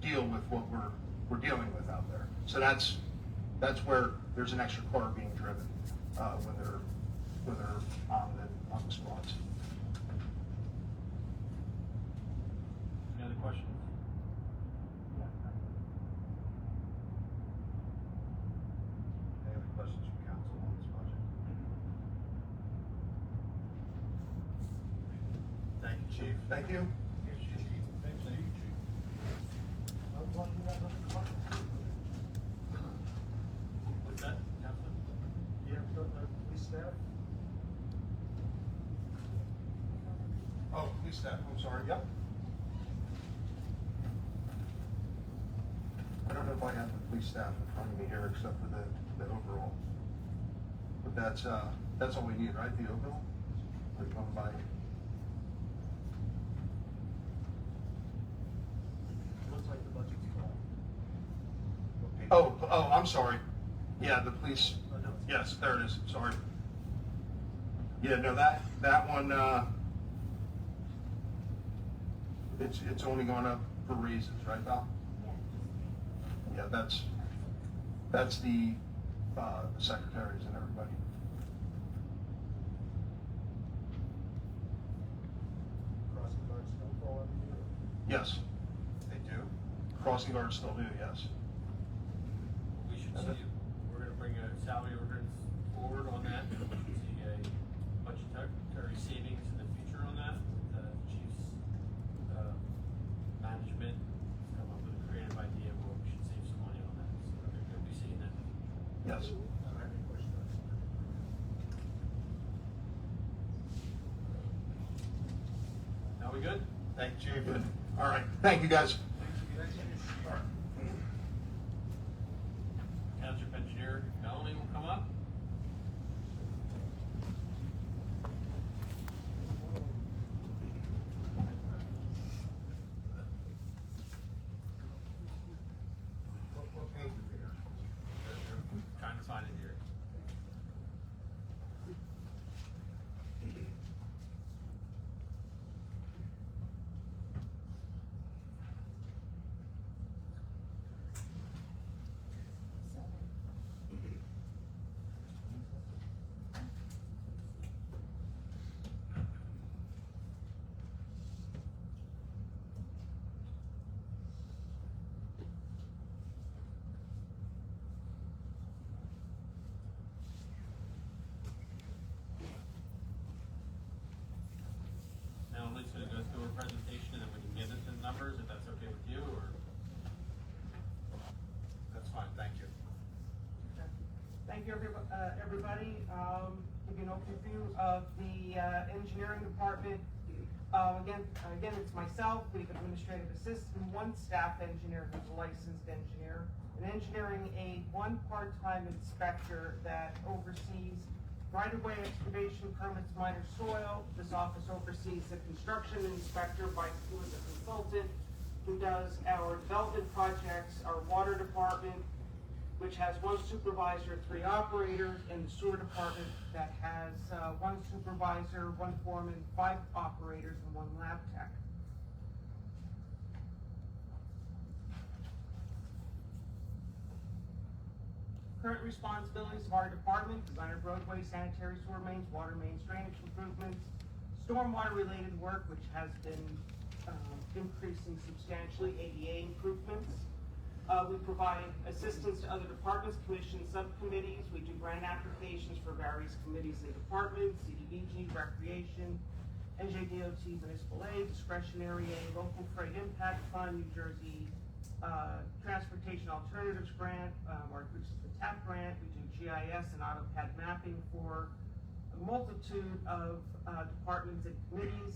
deal with what we're dealing with out there. So that's where there's an extra car being driven when they're on the squads. Any other questions? Any other questions from council on this budget? Thank you, Chief. Thank you. What's that, Councilman? You have police staff? Oh, police staff, I'm sorry, yep. I don't know if I have the police staff in front of me here except for the overall. But that's all we need, right, the overall? We're going by. Looks like the budget's full. Oh, I'm sorry. Yeah, the police, yes, there it is, sorry. Yeah, no, that one, it's only gone up for raises, right, Val? Yeah, that's the secretaries and everybody. Crossing guards still fall every year? Yes, They do? crossing guards still do, yes. We should see, we're gonna bring a salary ordinance forward on that, see a budgetary savings in the future on that. The chief's, management come up with a creative idea where we should save some money on that, so they're gonna be seeing that. Yes. I don't have any questions. Now we good? Thank you, Chief. Good. All right, thank you, guys. Township engineer Melanie will come up. What page is it? Trying to find it here. Now Lisa's gonna go through her presentation and then we can get into the numbers, if that's okay with you, or? That's fine, thank you. Thank you, everybody. Give you an overview of the engineering department. Again, it's myself, we have an administrative assistant, one staff engineer who's a licensed engineer, an engineering aide, one part-time inspector that oversees right-of-way excavation permits, minor soil. This office oversees the construction inspector, who is a consultant, who does our development projects, our water department, which has one supervisor, 3 operators, and the sewer department that has 1 supervisor, 1 foreman, 5 operators, and 1 lab tech. Current responsibilities of our department: design of roadways, sanitary sewer mains, water mains, drainage improvements, stormwater related work, which has been increasing substantially, ADA improvements. We provide assistance to other departments, commissions, subcommittees. We do grant applications for various committees and departments: CDBG, Recreation, NJDOT, Municipal Aid, Discretionary Aid, Local Freight Impact Fund, New Jersey Transportation Alternatives Grant, which is the TAP grant. We do GIS and AutoCAD mapping for a multitude of departments and committees.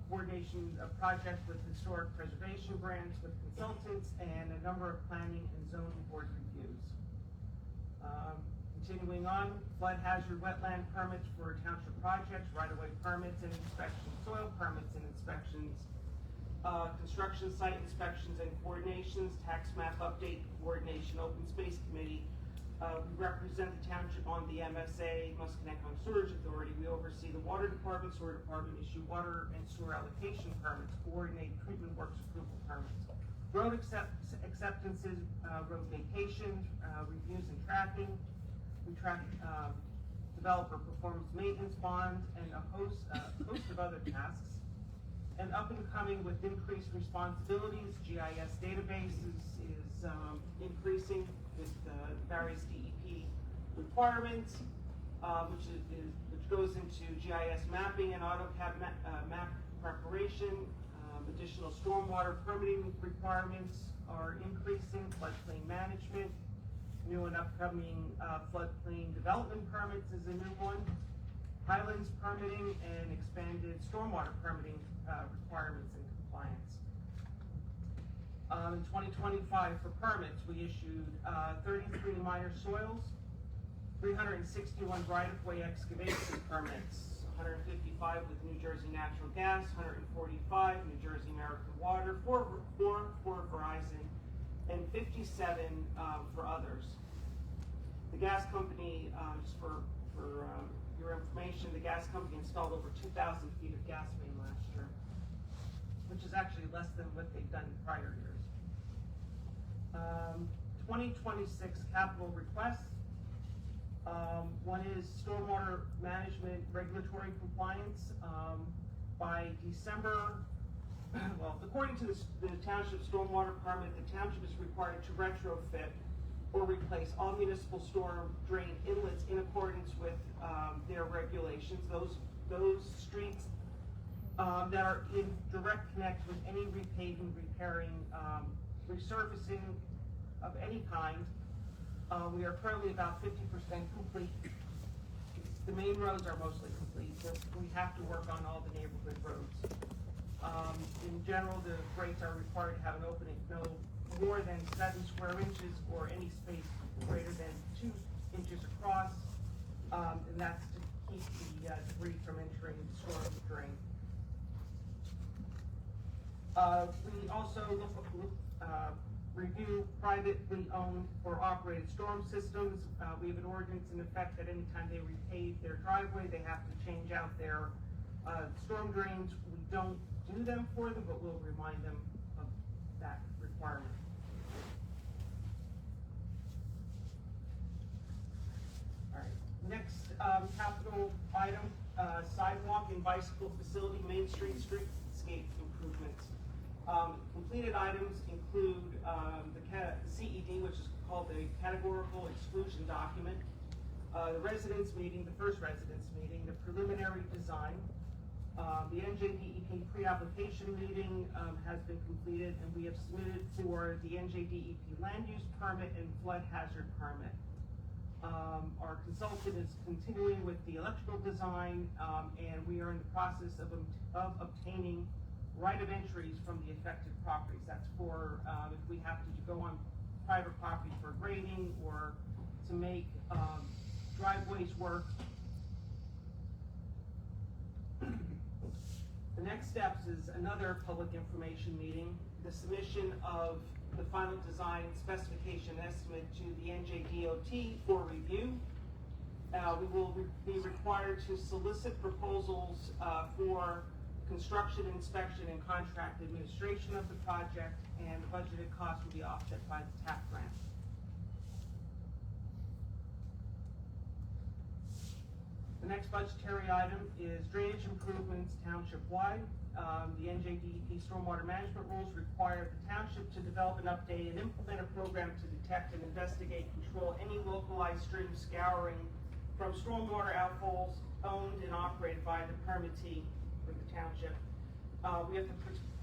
Coordination of projects with historic preservation grants with consultants, and a number of planning and zoning board reviews. Continuing on, flood hazard wetland permits for township projects, right-of-way permits and inspections, soil permits and inspections, construction site inspections and coordinations, tax map update coordination, open space committee. We represent the township on the MSA, Musconetcong Sewerage Authority. We oversee the water department, sewer department, issue water and sewer allocation permits, coordinate treatment works approval permits, road acceptances, road vacations, reviews and tracking. We track developer performance maintenance bonds and a host of other tasks. And up and coming with increased responsibilities, GIS databases is increasing with various DEP requirements, which goes into GIS mapping and AutoCAD map preparation. Additional stormwater permitting requirements are increasing. Floodplain management, new and upcoming floodplain development permits is a new one. Highlands permitting and expanded stormwater permitting requirements and compliance. In 2025 for permits, we issued 33 minor soils, 361 right-of-way excavation permits, 155 with New Jersey Natural Gas, 145 New Jersey American Water, 4 for Verizon, and 57 for others. The gas company, just for your information, the gas company installed over 2,000 feet of gas main last year. which is actually less than what they've done in prior years. 2026 capital requests. One is stormwater management regulatory compliance. By December, well, according to the township stormwater permit, the township is required to retrofit or replace all municipal storm drain inlets in accordance with their regulations. Those streets that are in direct connect with any repaving, repairing, resurfacing of any kind. We are currently about 50% complete. The main roads are mostly complete, but we have to work on all the neighborhood roads. In general, the grates are required to have an opening no more than 7 square inches or any space greater than 2 inches across, and that's to keep the debris from entering the storm drain. We also review privately owned or operated storm systems. We have an ordinance in effect that anytime they repave their driveway, they have to change out their storm drains. We don't do them for them, but we'll remind them of that requirement. All right, next capital item, sidewalk and bicycle facility, Main Street streetscape improvements. Completed items include the CED, which is called the Categorical Exclusion Document, the residence meeting, the first residence meeting, the preliminary design, the NJDEP pre-application meeting has been completed, and we have submitted for the NJDEP land use permit and flood hazard permit. Our consultant is continuing with the electrical design, and we are in the process of obtaining right of entries from the affected properties. That's for if we have to go on private property for grading or to make driveways work. The next steps is another public information meeting, the submission of the final design specification estimate to the NJDOT for review. We will be required to solicit proposals for construction, inspection, and contract administration of the project, and the budgeted cost will be offset by the TAP grant. The next budgetary item is drainage improvements township-wide. The NJDEP stormwater management rules require the township to develop and update and implement a program to detect and investigate, control any localized stream scouring from stormwater outfalls owned and operated by the permittee for the township. We have to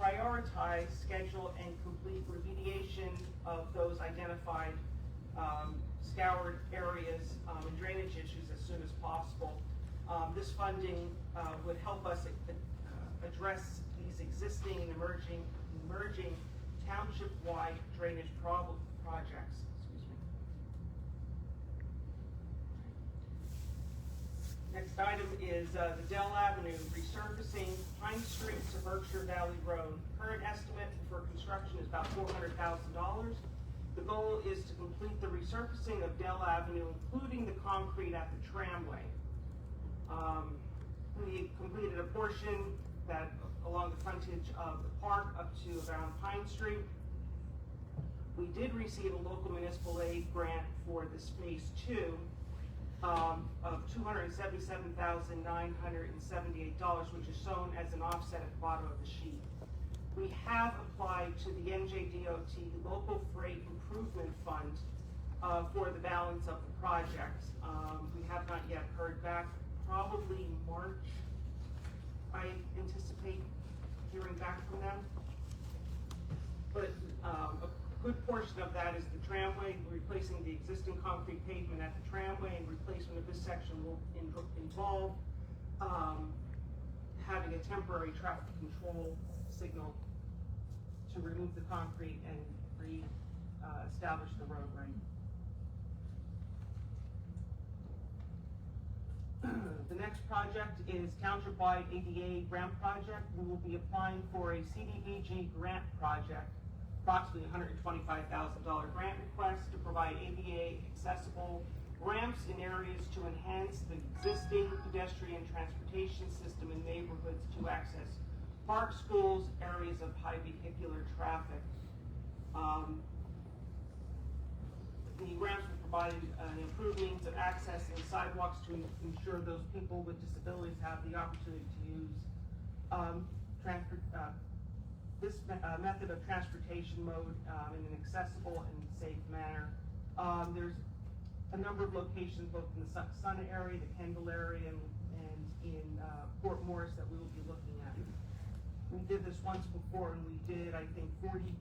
prioritize, schedule, and complete remediation of those identified scoured areas and drainage issues as soon as possible. This funding would help us address these existing and emerging township-wide drainage projects. Excuse me. Next item is the Dell Avenue resurfacing Pine Street to Berkshire Valley Road. Current estimate for construction is about $400,000. The goal is to complete the resurfacing of Dell Avenue, including the concrete at the tramway. We completed a portion that along the frontage of the park up to around Pine Street. We did receive a local municipal aid grant for this phase 2 of $277,978, which is shown as an offset at the bottom of the sheet. We have applied to the NJDOT Local Freight Improvement Fund for the balance of the project. We have not yet heard back. Probably March, I anticipate hearing back from them. But a good portion of that is the tramway, replacing the existing concrete pavement at the tramway, and replacement of this section will involve having a temporary traffic control signal to remove the concrete and re-establish the roadway. The next project is township-wide ADA ramp project. We will be applying for a CDBG grant project, approximately $125,000 grant request to provide ADA accessible ramps in areas to enhance the existing pedestrian transportation system in neighborhoods to access park, schools, areas of high vehicular traffic. The ramps will provide an improved means of accessing sidewalks to ensure those people with disabilities have the opportunity to use this method of transportation mode in an accessible and safe manner. There's a number of locations, both in the Sun area, the Kendall area, and in Port Morris that we will be looking at. We did this once before, and we did, I think, 42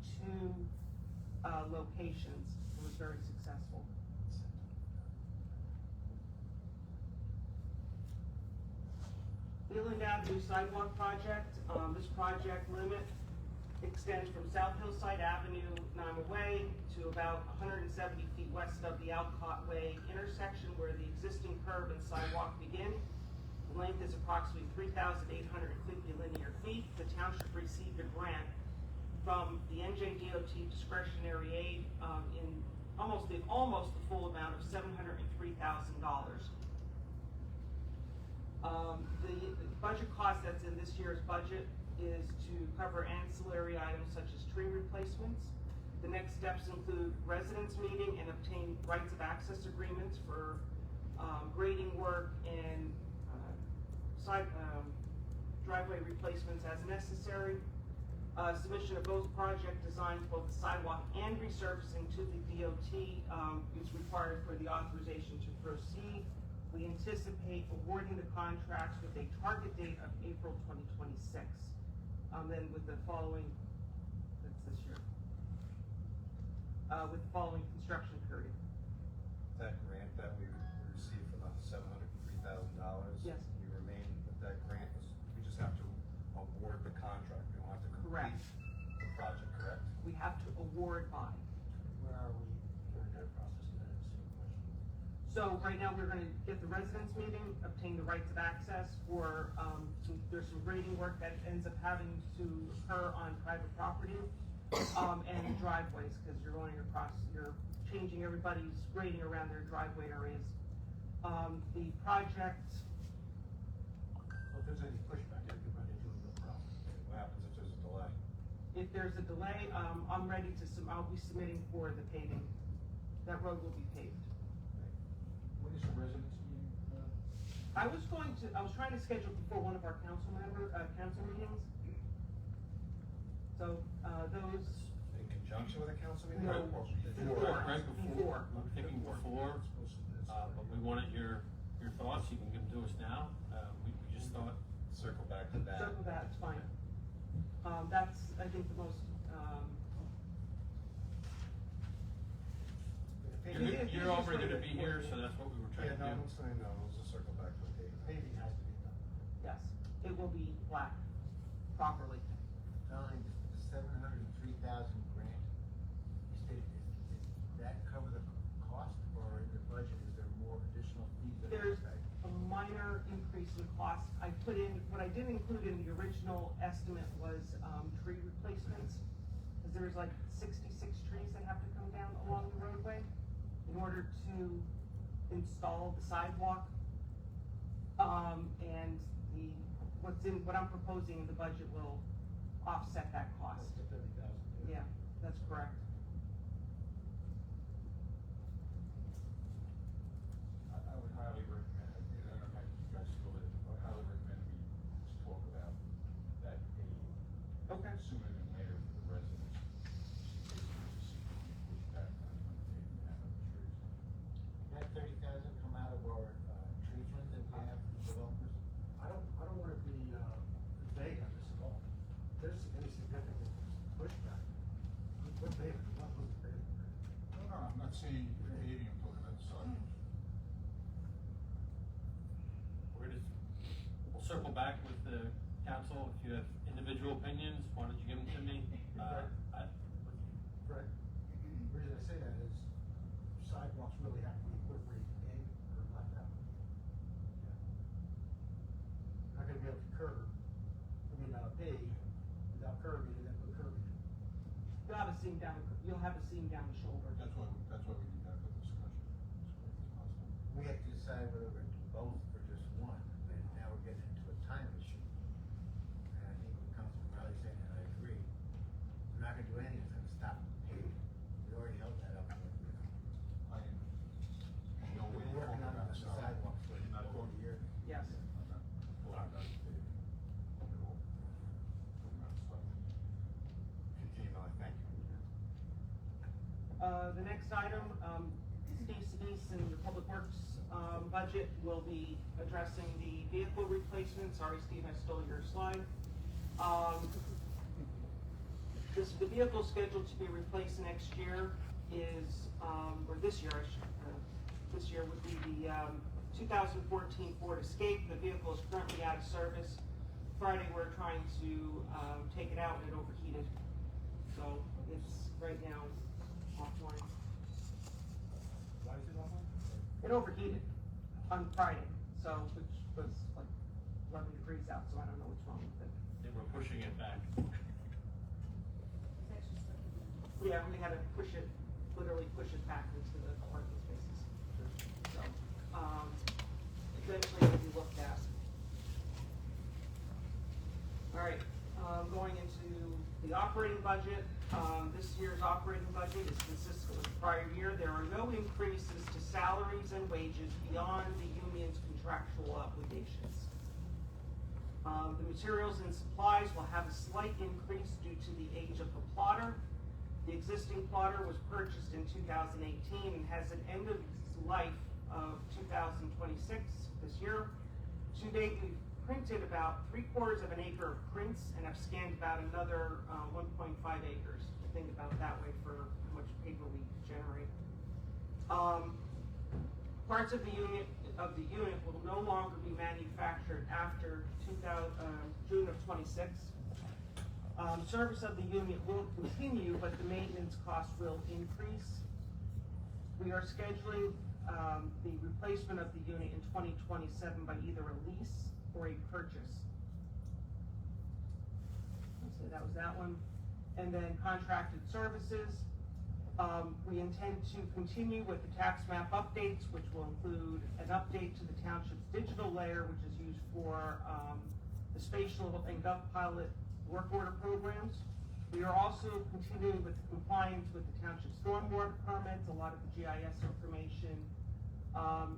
locations. It was very successful. Leland Avenue Sidewalk Project. This project limit extends from South Hillside Avenue, Nima Way, to about 170 feet west of the Alcott Way intersection where the existing curb and sidewalk begin. The length is approximately 3,850 linear feet. The township received a grant from the NJDOT discretionary aid in almost the full amount of $703,000. The budget cost that's in this year's budget is to cover ancillary items such as tree replacements. The next steps include residents meeting and obtain rights of access agreements for grading work and driveway replacements as necessary. Submission of both project designs, both the sidewalk and resurfacing to the DOT is required for the authorization to proceed. We anticipate awarding the contracts with a target date of April 2026. Then with the following, that's this year, with the following construction period. That grant that we received for the $703,000. Yes. We remain with that grant. We just have to award the contract. We don't have to complete Correct. the project, correct? We have to award by. Where are we during that process? I didn't see a question. So right now, we're gonna get the residents meeting, obtain the rights of access for, there's some grading work that ends up having to occur on private property, and driveways, because you're going across, you're changing everybody's grading around their driveway areas. The project, So if there's any pushback, you can run into a real problem. What happens if there's a delay? if there's a delay, I'm ready to, I'll be submitting for the paving. That road will be paved. When is the residents meeting? I was trying to schedule before one of our council meetings. So, those, In conjunction with a council meeting? No, Or before. Right Before. I'm thinking before, but we wanted your thoughts, you can give them to us now. We just thought, Circle back to that. circle that, it's fine. That's, I think, the most, you're already gonna be here, so that's what we were trying Yeah, to no, do. I'm saying no, we'll just circle back to the date. Paving has to be done. yes, it will be black properly. Telling the 703,000 grant, you stated, does that cover the cost, or in the budget, is there more additional fees that are There's a minor increase in cost. I put in, what I didn't include in the original estimate was, tree replacements. Cause there's like 66 trees that have to come down along the roadway in order to install the sidewalk. And what I'm proposing in the budget will offset that cost. That's the 30,000. Yeah, that's correct. I would highly recommend, I don't know how you guys feel, but I would highly recommend we just talk about that date Okay. sooner than later for the residents. Just in case there's a pushback on the paving and on the trees. That 30,000 come out of our tree fund that we have for developers? I don't wanna be, vague on this at all. If there's any significant pushback, we're paving, we're not losing paving. No, I'm not saying paving, I'm talking about sidewalks. We'll circle back with the council. If you have individual opinions, why don't you give them to me? Right. The reason I say that is sidewalks really have to be put where you can pave or left out. You're not gonna be able to curb, pave without curbing and then put curbing. You'll have a seam down the shoulder. That's why we need to have the discussion as quick as possible. We have to decide whether we're gonna do both or just one, and now we're getting into a time issue. And I think what Councilman The next item, Steve Sinise in the Public Works, budget will be addressing the vehicle replacement. Sorry, Steve, I stole your slide. The vehicle scheduled to be replaced next year is, or this year, this year would be the 2014 Ford Escape. The vehicle is currently out of service. Friday, we're trying to take it out and it overheated. So it's right now offline. Why is it offline? It overheated on Friday, so, which was like 11 degrees out, so I don't know what's wrong with it. They were pushing it back. It's actually stuck in there. Yeah, we had to push it, literally push it back into the parking spaces. So, eventually it'll be looked at. All right, going into the operating budget. This year's operating budget is consistent with the prior year. There are no increases to salaries and wages beyond the union's contractual obligations. The materials and supplies will have a slight increase due to the age of the plotter. The existing plotter was purchased in 2018 and has an end of life of 2026 this year. To date, we've printed about 3/4 of an acre of prints and have scanned about another 1.5 acres. Think about it that way for how much paper we generate. Parts of the unit will no longer be manufactured after June of 26. Service of the unit will continue, but the maintenance cost will increase. We are scheduling the replacement of the unit in 2027 by either a lease or a purchase. So that was that one. And then contracted services. We intend to continue with the tax map updates, which will include an update to the township's digital layer, which is used for the spatial and GovPilot work order programs. We are also continuing with the compliance with the township stormwater permits. A lot of the GIS information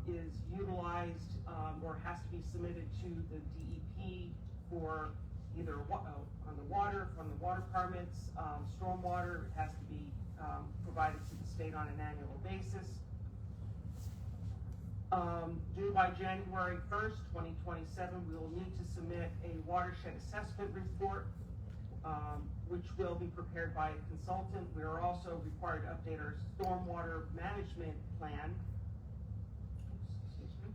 is utilized or has to be submitted to the DEP for either on the water, from the water permits, stormwater. It has to be provided to the state on an annual basis. Due by January 1st, 2027, we will need to submit a watershed assessment report, which will be prepared by a consultant. We are also required to update our stormwater management plan. Excuse me.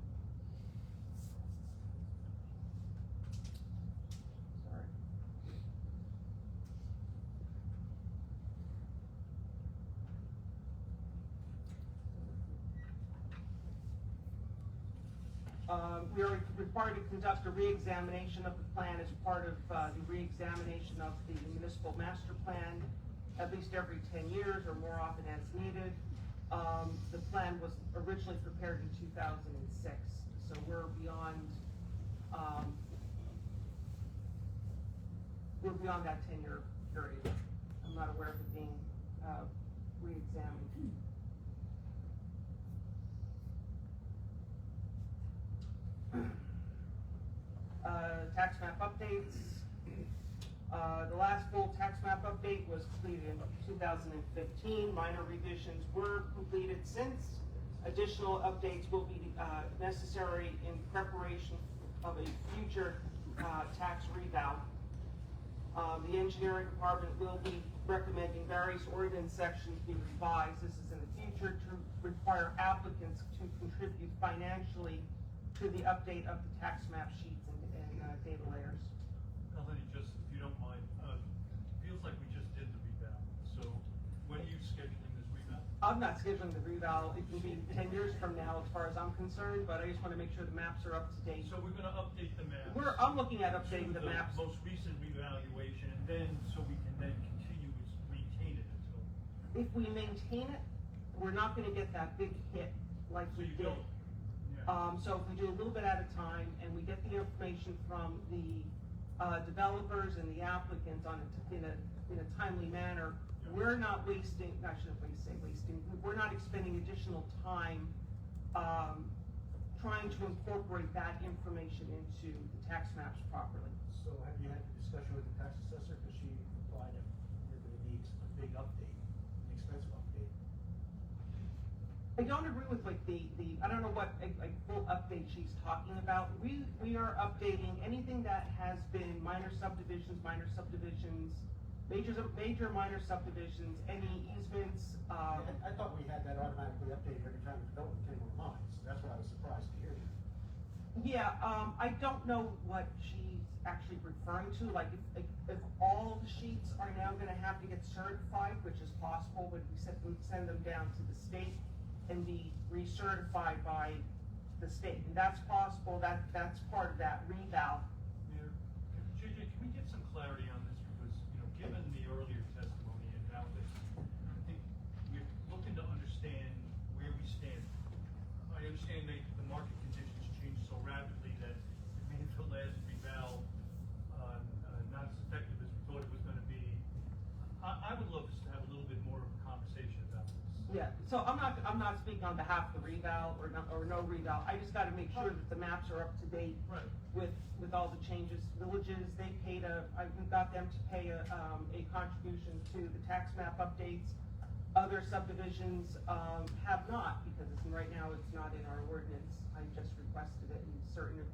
Sorry. We are required to conduct a re-examination of the plan as part of the re-examination of the municipal master plan, at least every 10 years or more often as needed. The plan was originally prepared in 2006, so we're beyond that 10-year period. I'm not aware of it being re-examined. Tax map updates. The last full tax map update was completed in 2015. Minor revisions were completed since. Additional updates will be necessary in preparation of a future tax revow. The engineering department will be recommending various ordinance sections be revised. This is in the future to require applicants to contribute financially to the update of the tax map sheets and data layers. Melanie, just, if you don't mind, feels like we just did the revow. So when are you scheduling this revow? I'm not scheduling the revow. It can be 10 years from now as far as I'm concerned, but I just want to make sure the maps are up to date. So we're gonna update the maps. I'm looking at updating the maps. Most recent revaluation, and then, so we can then continue to maintain it until. If we maintain it, we're not gonna get that big hit like So we you did. don't. So if we do a little bit at a time and we get the information from the developers and the applicants in a timely manner, we're not wasting, I shouldn't say wasting, we're not expending additional time trying to incorporate that information into the tax maps properly. So have you had the discussion with the tax assessor, because she implied that we're gonna need a big update, an expensive update? with like I don't know what, like, full update she's talking about. We are updating anything that has been major, minor subdivisions, any easements, I thought we had that automatically updated every time the development came online, so that's why I was surprised to hear that. yeah, I don't know what she's actually referring to, like, if all the sheets are now gonna have to get certified, which is possible, but we send them down to the state and be recertified by the state, and that's possible, that's part of that reval. Mayor, JJ, can we get some clarity on this, because, given the earlier testimony and now this, I think we're looking to understand where we stand. I understand the market conditions changed so rapidly that it made the last reval not as effective as we thought it was gonna be. I would love us to have a little bit more of a conversation about this. Yeah, so I'm not speaking on behalf of the reval or no reval, I just gotta make sure that the maps are up to date. Right. With all the changes. Villages, they paid we got them to pay a contribution to the tax map updates. Other subdivisions, have not, because right now it's not in our ordinance. I just requested it, and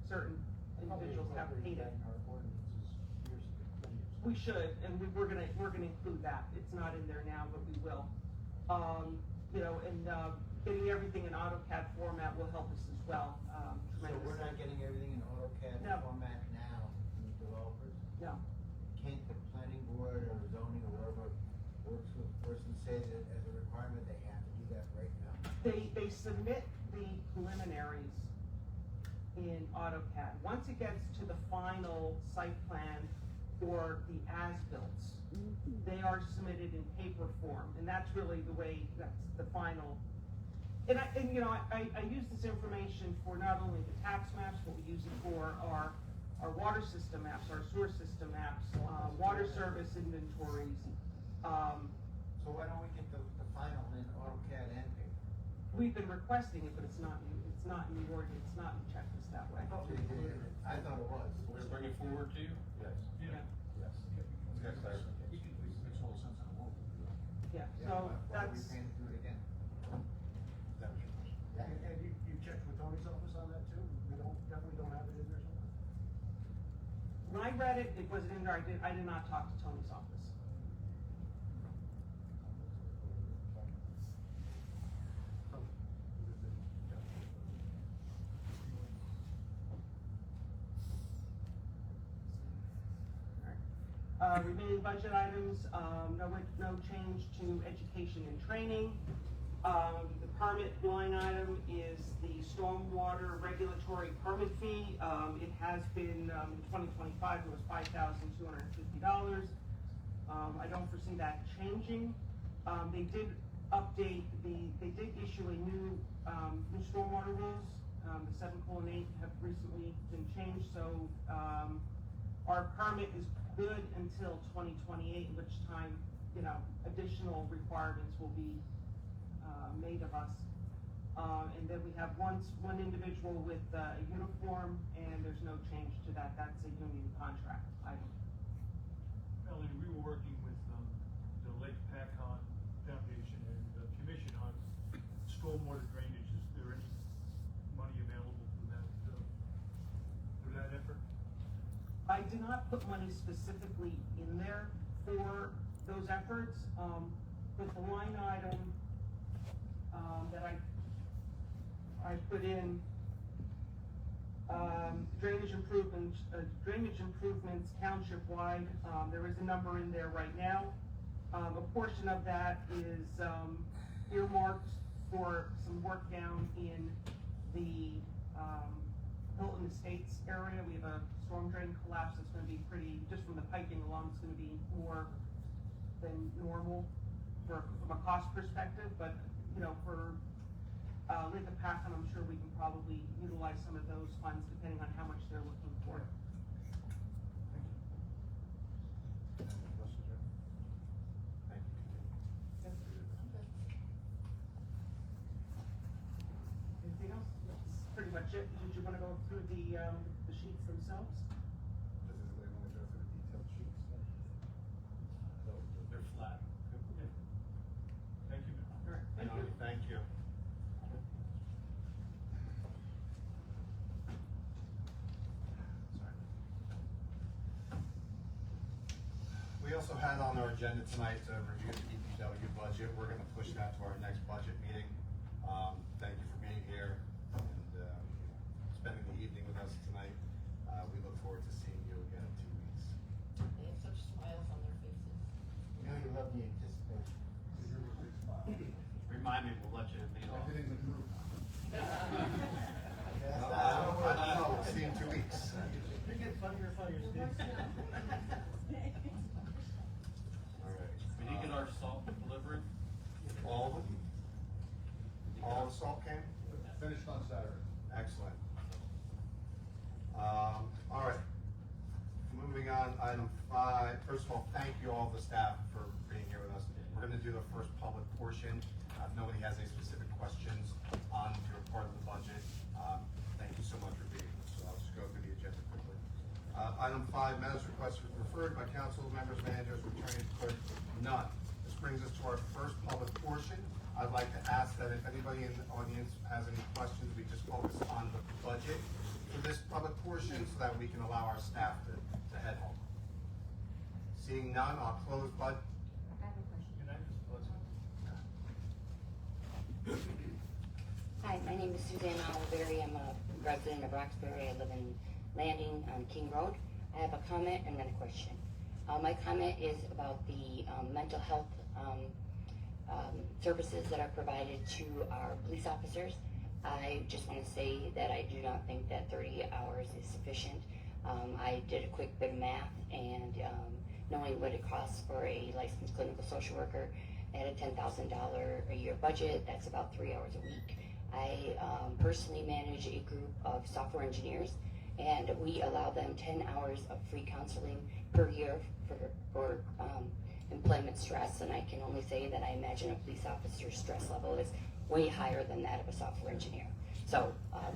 certain individuals have paid it. Our ordinances years ago. We should, and we're gonna include that. It's not in there now, but we will. Getting everything in AutoCAD format will help us as well, So we're tremendously. not getting everything in AutoCAD No. format now from the developers? No. Can't the planning board or zoning or whoever works with the person say that as a requirement, they have to do that right now? They submit the preliminaries in AutoCAD. Once it gets to the final site plan or the as-bills, they are submitted in paper form, and that's really the way, that's the final. And I use this information for not only the tax maps, but we use it for our water system maps, our sewer system maps, water service inventories. So why don't we get the final in AutoCAD and paper? We've been requesting it, but it's not in the ordinance, it's not in the checklist that way. I thought it was. We're gonna bring it forward to you? Yes. Yeah. Yes. Let's get clarification. Makes all sense in the world to do that. Yeah, Yeah, so why are we that's, paying to do it again? That was your question. And you checked with Tony's office on that too? We definitely don't have it in there somewhere? when I read it, it wasn't in there, I did not talk to Tony's office. Remaining budget items, no change to education and training. The permit line item is the stormwater regulatory permit fee. It has been, in 2025, it was $5,250. I don't foresee that changing. They did update they did issue a new stormwater rules. The 7:8 have recently been changed, so, our permit is good until 2028, which time, additional requirements will be, made of us. And then we have one individual with a uniform, and there's no change to that. That's a union contract item. Melanie, we were working with, the Lake Pacon Foundation and the Commission on stormwater drainage. Is there any money available for that effort? I did not put money specifically in there for those efforts, but the line item, that I put in, drainage improvements township-wide, there is a number in there right now. A portion of that is, earmarked for some work down in the, Hilton Estates area. We have a storm drain collapse that's gonna be pretty, just from the piping alone, it's gonna be more than normal from a cost perspective, but, for, Lake Pacon, I'm sure we can probably utilize some of those funds depending on how much they're looking for. Any questions, Jeff? Thank you. Anything else? That's pretty much it. Did you wanna go through the sheets themselves? Does this lady want to go through the detailed sheets? They're flat. Thank you, Mayor. All right, thank you. Thank you. also had on our agenda tonight to review the DPW budget. We're gonna push that to our next budget meeting. Thank you for being here and, spending the evening with us tonight. We look forward to seeing you again in 2 weeks. They have such smiles on their faces. You know you love the anticipation. Remind me, we'll let you lead off. Everything was moved. I don't know, we'll see you in 2 weeks. You're getting funnier and funnier, Steve. All right. We did get our salt delivered. All of them? All the salt came? Finished on Saturday. Excellent. All right. Moving on, item 5. First of all, thank you all the staff for being here with us. We're gonna do the first public portion. If nobody has any specific questions on your part of the budget, thank you so much for being here. So I'll just go through the agenda quickly. Item 5, matters requests referred by council members, managers, returning clerk, none. This brings us to our first public portion. I'd like to ask that if anybody in the audience has any questions, we just focus on the budget for this public portion so that we can allow our staff to head home. Seeing none, I'll close bud. I have a question. Can I just buzz in? Hi, my name is Suzanne Oliveri. I'm a resident of Roxbury. I live in Landing on King Road. I have a comment and then a question. My comment is about the mental health services that are provided to our police officers. I just want to say that I do not think that 30 hours is sufficient. I did a quick bit of math, and knowing what it costs for a licensed clinical social worker at a $10,000 a year budget, that's about 3 hours a week. I personally manage a group of software engineers, and we allow them 10 hours of free counseling per year for employment stress, and I can only say that I imagine a police officer's stress level is way higher than that of a software engineer. So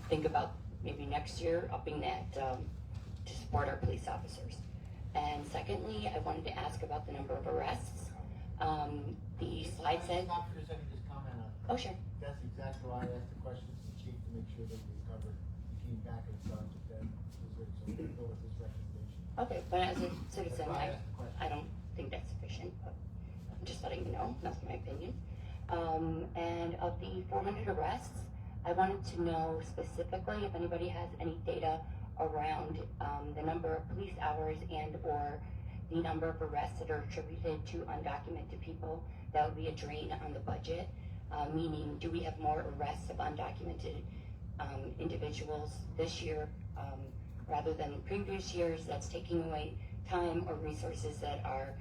think about maybe next year upping that to support our police officers. And secondly, I wanted to ask about the number of arrests. The slide said... Stop for a second, just comment on it. Oh, sure. That's exactly why I asked the questions to the chief to make sure that we covered the team back and front, but then so we can go with this recommendation. Okay, but as a citizen, That's why I asked the question. I don't think that's sufficient, but I'm just letting you know, that's my opinion. And of the 400 arrests, I wanted to know specifically if anybody has any data around the number of police hours and or the number of arrests that are attributed to undocumented people. That would be a drain on the budget, meaning do we have more arrests of undocumented individuals this year rather than previous years? That's taking away time or resources that our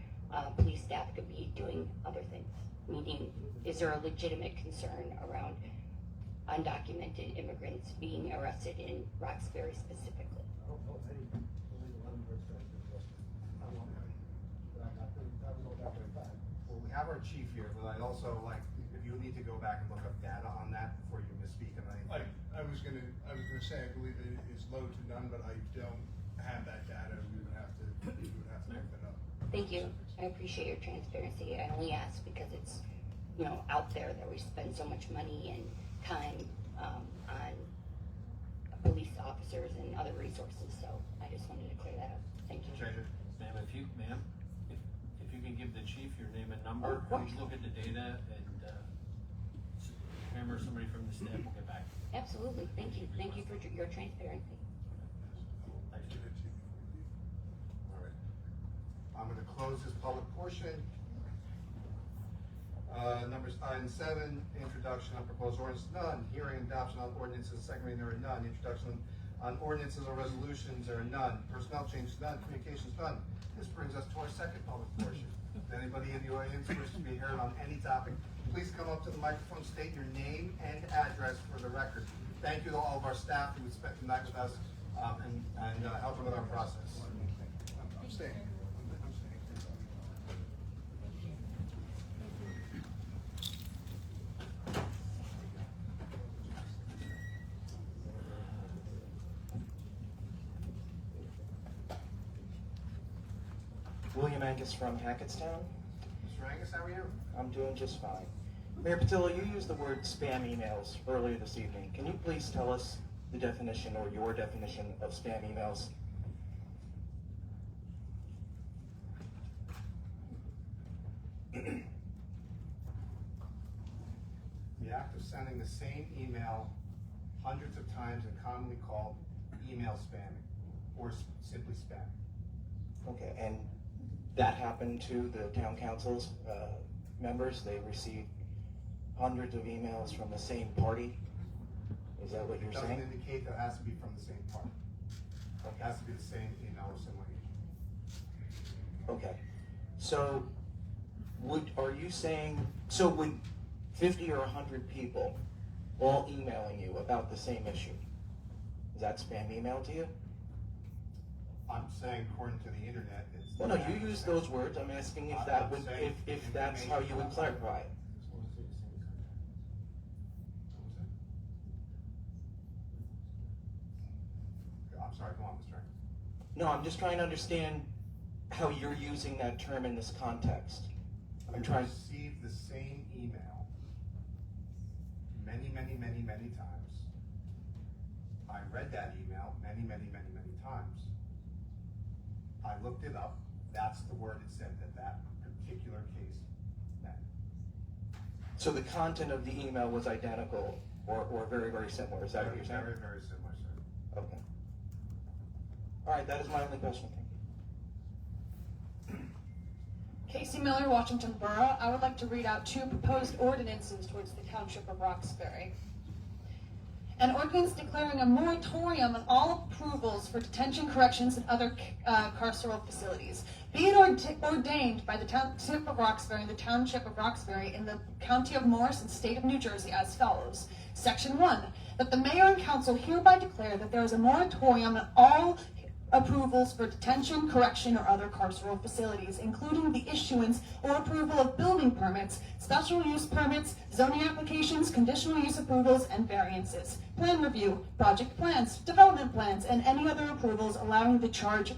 police staff could be doing other things. Meaning, is there a legitimate concern around undocumented immigrants being arrested in Roxbury specifically? I don't know if any illegal immigrants are arrested. I don't know. But I don't know that very bad. Well, we have our chief here, but I'd also like, if you need to go back and look up data on that before you misspeak on anything. I was gonna say, I believe it is low to none, but I don't have that data. We would have to look that up. Thank you. I appreciate your transparency. I only ask because it's, you know, out there that we spend so much money and time on police officers and other resources. So I just wanted to clear that up. Thank you. Treasurer? Ma'am, if you can give the chief your name and number, Of course. please look at the data and, remember somebody from the staff will get back. Absolutely. Thank you. Thank you for your transparency. Thank you. All right. I'm gonna close this public portion. Item 7, introduction on proposed ordinance, none. Hearing and adoption on ordinances, second reading, there are none. Introduction on ordinances or resolutions, there are none. Personnel changes, none. Communications, none. This brings us to our second public portion. If anybody in the audience wishes to be heard on any topic, please come up to the microphone, state your name and address for the record. Thank you to all of our staff who spent the night with us and helping with our process. I'm staying. William Angus from Hackettstown. Mr. Angus, how are you? I'm doing just fine. Mayor Patillo, you used the word spam emails earlier this evening. Can you please tell us the definition or your definition of spam emails? sending the same email hundreds of times and commonly called email spamming, or simply spam. Okay, and that happened to the town council's members? They received hundreds of emails from the same party? Is that what you're It doesn't saying? indicate that it has to be from the same party. It has to be the same email or similar email. Okay, so are you saying, so would 50 or 100 people all emailing you about the same issue? Is that spam email to you? I'm saying according to the internet, it's. Well, no, you use those words. I'm asking if that would, if that's how you would clarify it. I'm sorry, go on, Mr. Rankin. No, I'm just trying to understand how you're using that term in this context. I'm trying. Received the same email many times. I read that email many times. I looked it up. That's the word it said that particular case meant. So the content of the email was identical or very, very similar. Is that what you're saying? Very, very similar, sir. Okay. All right, that is my only question. Thank you. Casey Miller, Washington Borough. I would like to read out two proposed ordinances towards the Township of Roxbury. An ordinance declaring a moratorium on all approvals for detention, corrections, and other carceral facilities. Be it ordained by the Township of Roxbury and the Township of Roxbury in the County of Morris and State of New Jersey as follows. Section 1. That the Mayor and Council hereby declare that there is a moratorium on all approvals for detention, correction, or other carceral facilities, including the issuance or approval of building permits, special use permits, zoning applications, conditional use approvals, and variances, plan review, project plans, development plans, and any other approvals allowing the change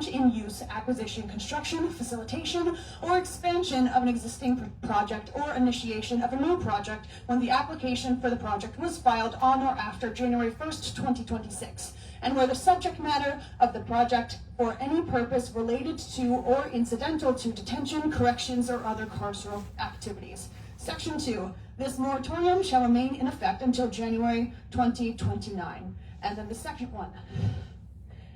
in use, acquisition, construction, facilitation, or expansion of an existing project or initiation of a new project when the application for the project was filed on or after January 1st, 2026. And where the subject matter of the project for any purpose related to or incidental to detention, corrections, or other carceral activities. Section 2. This moratorium shall remain in effect until January 2029. And then the second one.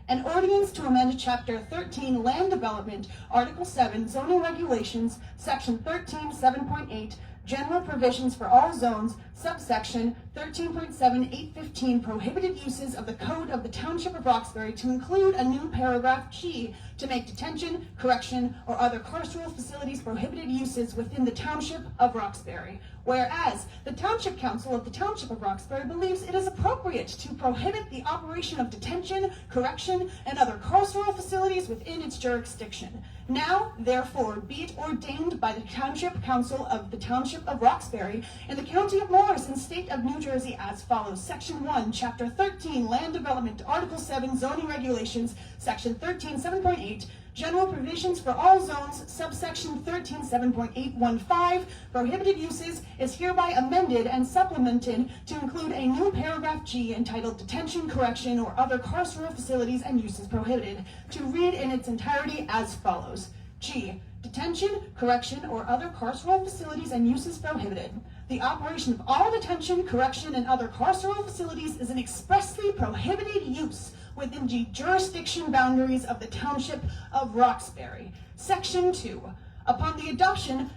An ordinance to amend Chapter 13 Land Development, Article 7 Zoning Regulations, Section 13, 7.8, General Provisions for All Zones, subsection 13.7.815, Prohibited Uses of the Code of the Township of Roxbury to include a new paragraph G to make detention, correction, or other carceral facilities prohibited uses within the Township of Roxbury. Whereas the Township Council of the Township of Roxbury believes it is appropriate to prohibit the operation of detention, correction, and other carceral facilities within its jurisdiction. Now, therefore, be it ordained by the Township Council of the Township of Roxbury and the County of Morris and State of New Jersey as follows. Section 1, Chapter 13, Land Development, Article 7, Zoning Regulations, Section 13, 7.8, General Provisions for All Zones, subsection 13, 7.815, Prohibited Uses, is hereby amended and supplemented to include a new paragraph G entitled Detention, Correction, or Other Carceral Facilities and Uses Prohibited, to read in its entirety as follows. G. Detention, correction, or other carceral facilities and uses prohibited. The operation of all detention, correction, and other carceral facilities is an expressly prohibited use within the jurisdiction boundaries of the Township of Roxbury. Section 2. Upon the adoption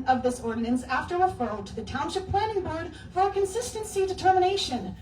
of this ordinance after referral to the Township Planning Board for a consistency determination,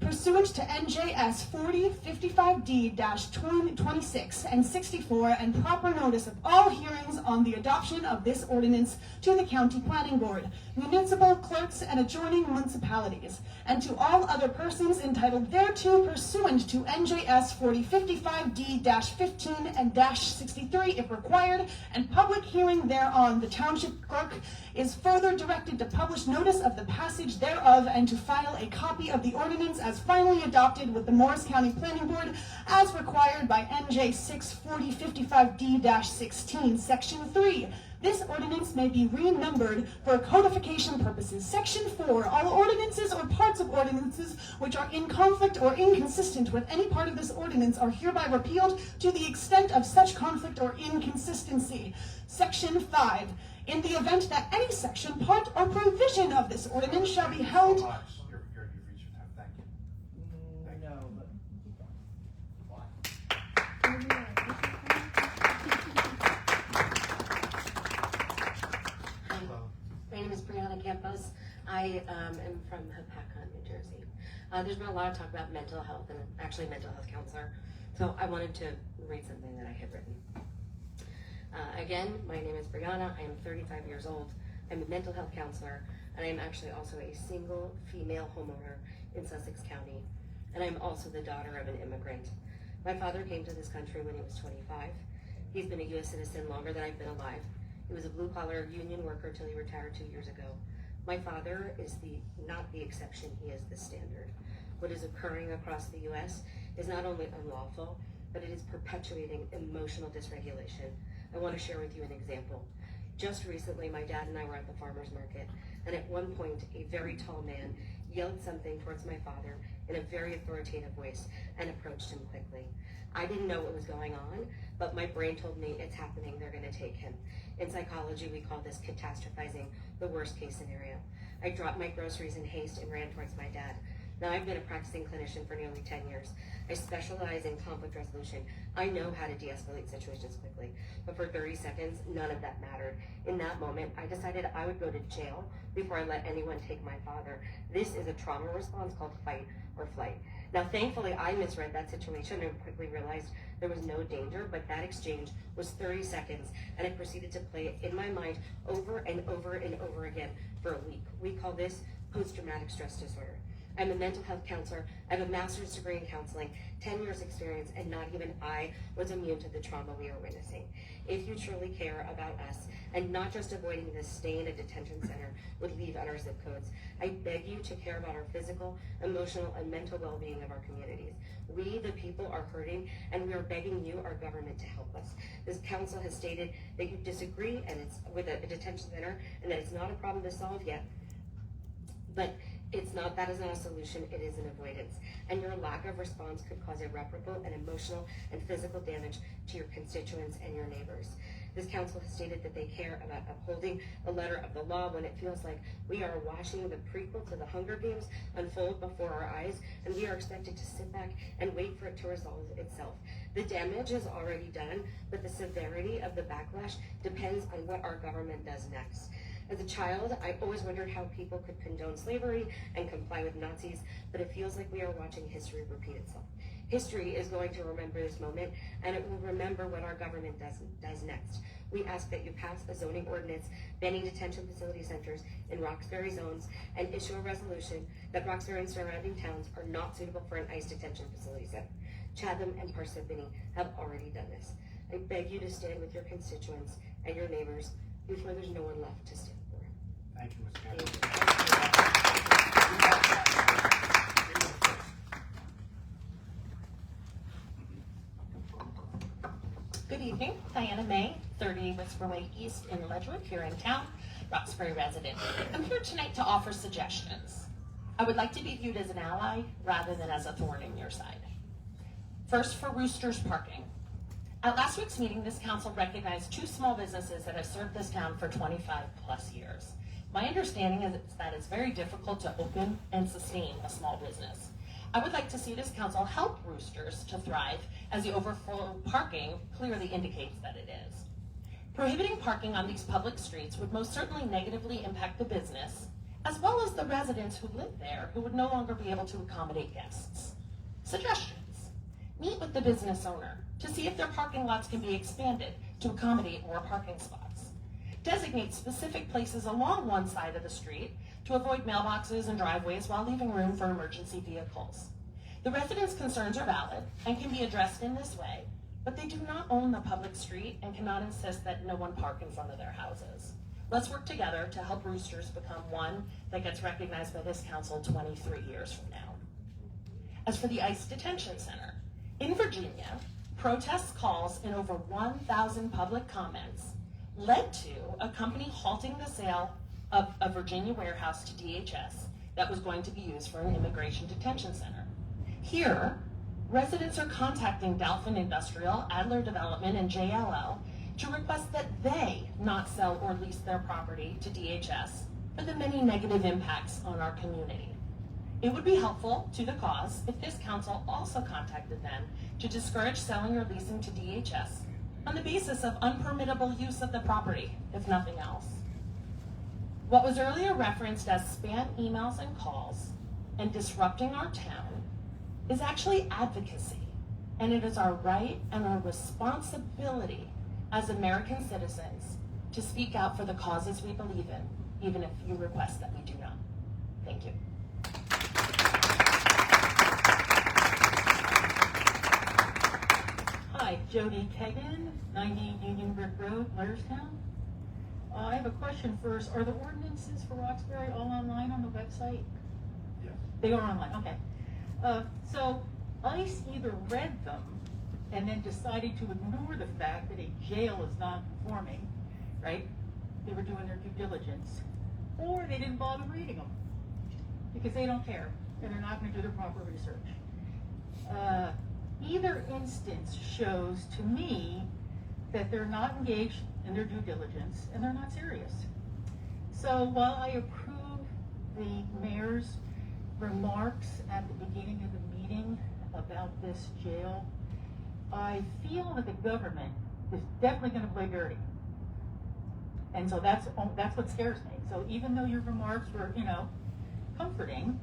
pursuant to NJS 4055D-26 and 64, and proper notice of all hearings on the adoption of this ordinance to the County Planning Board, municipal clerks, and adjoining municipalities, and to all other persons entitled thereto pursuant to NJS 4055D-15 and -63 if required, and public hearing thereon. The Township Clerk is further directed to publish notice of the passage thereof and to file a copy of the ordinance as finally adopted with the Morris County Planning Board as required by NJ 64055D-16, Section 3. This ordinance may be renumbered for codification purposes. Section 4. All ordinances or parts of ordinances which are in conflict or inconsistent with any part of this ordinance are hereby repealed to the extent of such conflict or inconsistency. Section 5. In the event that any section, part, or provision of this ordinance shall be held. So much. You've reached your time. Thank you. No, but. My name is Brianna Campos. I am from Hopatcong, New Jersey. There's been a lot of talk about mental health, and I'm actually a mental health counselor. So I wanted to read something that I had written. Again, my name is Brianna. I am 35 years old. I'm a mental health counselor, and I am actually also a single female homeowner in Sussex County. And I'm also the daughter of an immigrant. My father came to this country when he was 25. He's been a U.S. citizen longer than I've been alive. He was a blue-collar union worker till he retired 2 years ago. My father is not the exception, he is the standard. What is occurring across the U.S. is not only unlawful, but it is perpetuating emotional dysregulation. I want to share with you an example. Just recently, my dad and I were at the farmer's market, and at one point, a very tall man yelled something towards my father in a very authoritative voice and approached him quickly. I didn't know what was going on, but my brain told me it's happening, they're going to take him. In psychology, we call this catastrophizing the worst case scenario. I dropped my groceries in haste and ran towards my dad. Now, I've been a practicing clinician for nearly 10 years. I specialize in conflict resolution. I know how to de-escalate situations quickly, but for 30 seconds, none of that mattered. In that moment, I decided I would go to jail before I let anyone take my father. This is a trauma response called fight or flight. Now, thankfully, I misread that situation and quickly realized there was no danger, but that exchange was 30 seconds, and I proceeded to play it in my mind over and over and over again for a week. We call this post-traumatic stress disorder. I'm a mental health counselor. I have a master's degree in counseling, 10 years experience, and not even I was immune to the trauma we are witnessing. If you truly care about us, and not just avoiding this stay in a detention center with leave at our zip codes, I beg you to care about our physical, emotional, and mental well-being of our communities. We, the people, are hurting, and we are begging you, our government, to help us. This council has stated that you disagree and it's with a detention center, and that it's not a problem to solve yet. But that is not a solution, it is an avoidance. And your lack of response could cause irreparable and emotional and physical damage to your constituents and your neighbors. This council has stated that they care about upholding the letter of the law when it feels like we are watching the prequel to the Hunger Games unfold before our eyes, and we are expected to sit back and wait for it to resolve itself. The damage is already done, but the severity of the backlash depends on what our government does next. As a child, I always wondered how people could condone slavery and comply with Nazis, but it feels like we are watching history repeat itself. History is going to remember this moment, and it will remember what our government does next. We ask that you pass a zoning ordinance banning detention facility centers in Roxbury zones and issue a resolution that Roxbury and surrounding towns are not suitable for an ICE detention facility center. Chatham and Parsippany have already done this. I beg you to stand with your constituents and your neighbors before there's no one left to stand for. Thank you, Ms. Campbell. Good evening, Diana May, 30 Whisper Way East in Ledgewood, here in town, Roxbury resident. I'm here tonight to offer suggestions. I would like to be viewed as an ally rather than as a thorn in your side. First, for Roosters parking. At last week's meeting, this council recognized 2 small businesses that have served this town for 25 plus years. My understanding is that it's very difficult to open and sustain a small business. I would like to see this council help Roosters to thrive, as the overflow parking clearly indicates that it is. Prohibiting parking on these public streets would most certainly negatively impact the business, as well as the residents who live there who would no longer be able to accommodate guests. Suggestions: meet with the business owner to see if their parking lots can be expanded to accommodate more parking spots. Designate specific places along one side of the street to avoid mailboxes and driveways while leaving room for emergency vehicles. The residents' concerns are valid and can be addressed in this way, but they do not own the public street and cannot insist that no one park in front of their houses. Let's work together to help Roosters become one that gets recognized by this council 23 years from now. As for the ICE detention center, in Virginia, protests, calls, and over 1,000 public comments led to a company halting the sale of a Virginia warehouse to DHS that was going to be used for an immigration detention center. Here, residents are contacting Dalphin Industrial, Adler Development, and JLL to request that they not sell or lease their property to DHS for the many negative impacts on our community. It would be helpful to the cause if this council also contacted them to discourage selling or leasing to DHS on the basis of unpermittable use of the property, if nothing else. What was earlier referenced as spam emails and calls and disrupting our town is actually advocacy, and it is our right and our responsibility as American citizens to speak out for the causes we believe in, even if you request that we do not. Thank you. Hi, Jody Kagan, 90 Union Brick Road, Blairstown. I have a question first. Are the ordinances for Roxbury all online on the website? Yes. They are online, okay. So ICE either read them and then decided to ignore the fact that a jail is non-conforming, right? They were doing their due diligence. Or they didn't bother reading them because they don't care and they're not going to do their proper research. Either instance shows to me that they're not engaged in their due diligence and they're not serious. So while I approve the mayor's remarks at the beginning of the meeting about this jail, I feel that the government is definitely going to play dirty. And so that's what scares me. So even though your remarks were, comforting,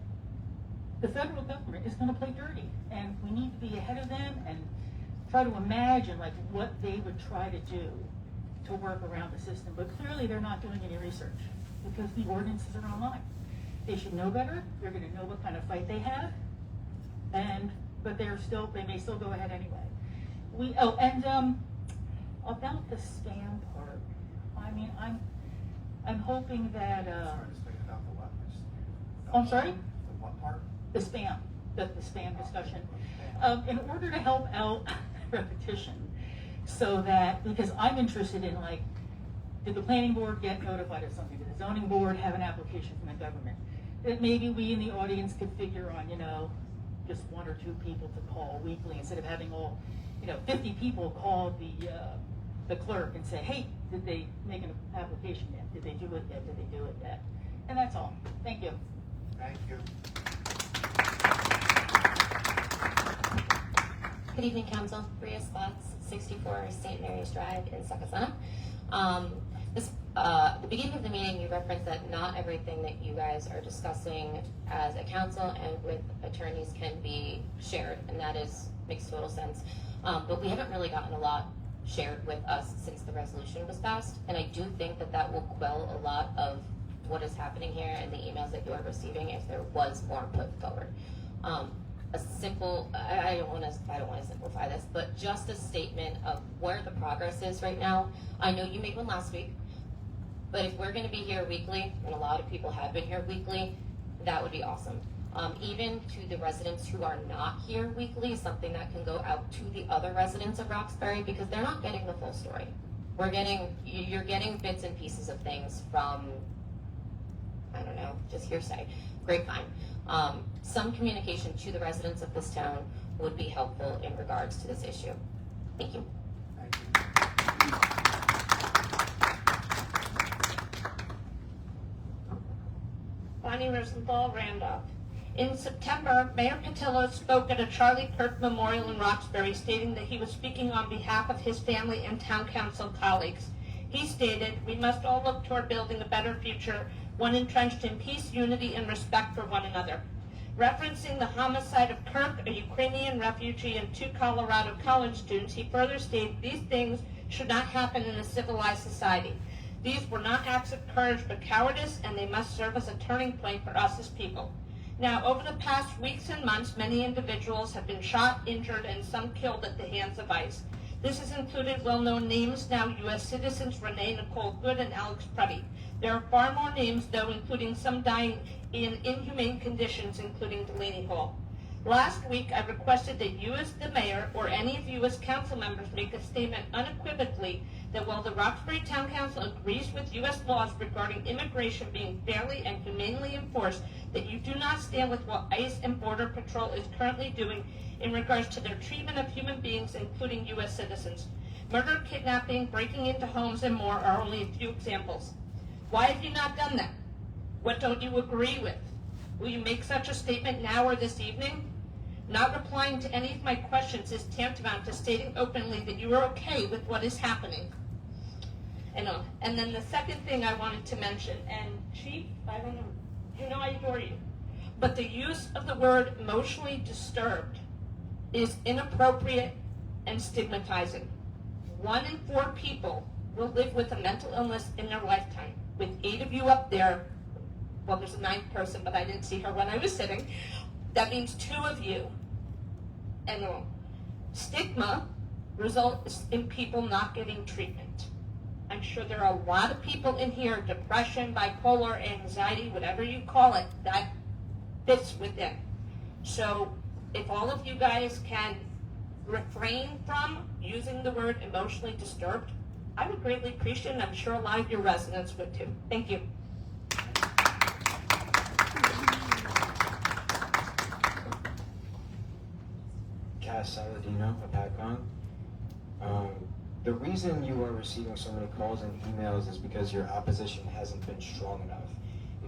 the federal government is going to play dirty, and we need to be ahead of them and try to imagine like what they would try to do to work around the system. But clearly they're not doing any research because the ordinances are online. They should know better. They're going to know what kind of fight they have, but they may still go ahead anyway. About the spam part. I mean, I'm hoping that. Sorry to speak about the what? I'm sorry. The what part? The spam discussion. In order to help out repetition, so that, because I'm interested in like, did the planning board get notified of something? Did the zoning board have an application from the government? That maybe we in the audience could figure on, just one or two people to call weekly instead of having all, 50 people call the clerk and say, hey, did they make an application yet? Did they do it yet? Did they do it yet? And that's all. Thank you. Thank you. Good evening, Council. Bria Spots, 64 St. Mary's Drive in Succothana. At the beginning of the meeting, you referenced that not everything that you guys are discussing as a council and with attorneys can be shared, and that makes total sense. But we haven't really gotten a lot shared with us since the resolution was passed, and I do think that will quell a lot of what is happening here and the emails that you are receiving if there was more put forward. A simple, I don't want to simplify this, but just a statement of where the progress is right now. I know you made one last week, but if we're going to be here weekly, and a lot of people have been here weekly, that would be awesome. Even to the residents who are not here weekly, something that can go out to the other residents of Roxbury, because they're not getting the full story. You're getting bits and pieces of things from, I don't know, just hearsay, grapevine. Some communication to the residents of this town would be helpful in regards to this issue. Thank you. Bonnie Rosenthal, Randolph. In September, Mayor Patillo spoke at a Charlie Kirk Memorial in Roxbury, stating that he was speaking on behalf of his family and town council colleagues. He stated, "We must all look toward building a better future, one entrenched in peace, unity, and respect for one another." Referencing the homicide of Kirk, a Ukrainian refugee, and 2 Colorado college students, he further stated these things should not happen in a civilized society. These were not acts of courage but cowardice, and they must serve as a turning point for us as people. Now, over the past weeks and months, many individuals have been shot, injured, and some killed at the hands of ICE. This has included well-known names, now U.S. citizens, Renee Nicole Good and Alex Pruddy. There are far more names, though, including some dying in inhumane conditions, including Delaney Hall. Last week, I requested that you as the mayor or any of you as council members make a statement unequivocally that while the Roxbury Town Council agrees with U.S. laws regarding immigration being fairly and humanely enforced, that you do not stand with what ICE and Border Patrol is currently doing in regards to their treatment of human beings, including U.S. citizens. Murder, kidnapping, breaking into homes, and more are only a few examples. Why have you not done that? What don't you agree with? Will you make such a statement now or this evening? Not replying to any of my questions is tantamount to stating openly that you are okay with what is happening. And then the second thing I wanted to mention, and Chief, I don't know, you know I adore you, but the use of the word emotionally disturbed is inappropriate and stigmatizing. 1 in 4 people will live with a mental illness in their lifetime. With 8 of you up there, well, there's a 9th person, but I didn't see her when I was sitting. That means 2 of you. And stigma results in people not getting treatment. I'm sure there are a lot of people in here, depression, bipolar, anxiety, whatever you call it, that fits within. So if all of you guys can refrain from using the word emotionally disturbed, I would greatly appreciate it, and I'm sure a lot of your residents would too. Thank you. Cass Saladino, a PACON. The reason you are receiving so many calls and emails is because your opposition hasn't been strong enough.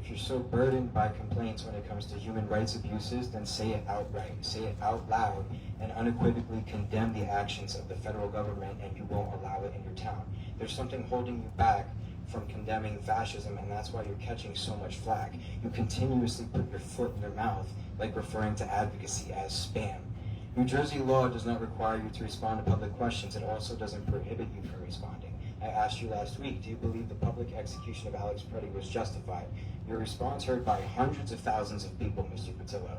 If you're so burdened by complaints when it comes to human rights abuses, then say it outright, say it out loud, and unequivocally condemn the actions of the federal government, and you won't allow it in your town. There's something holding you back from condemning fascism, and that's why you're catching so much flack. You continuously put your foot in your mouth, like referring to advocacy as spam. New Jersey law does not require you to respond to public questions. It also doesn't prohibit you from responding. I asked you last week, do you believe the public execution of Alex Preddy was justified? Your response, heard by hundreds of thousands of people, Mr. Patillo,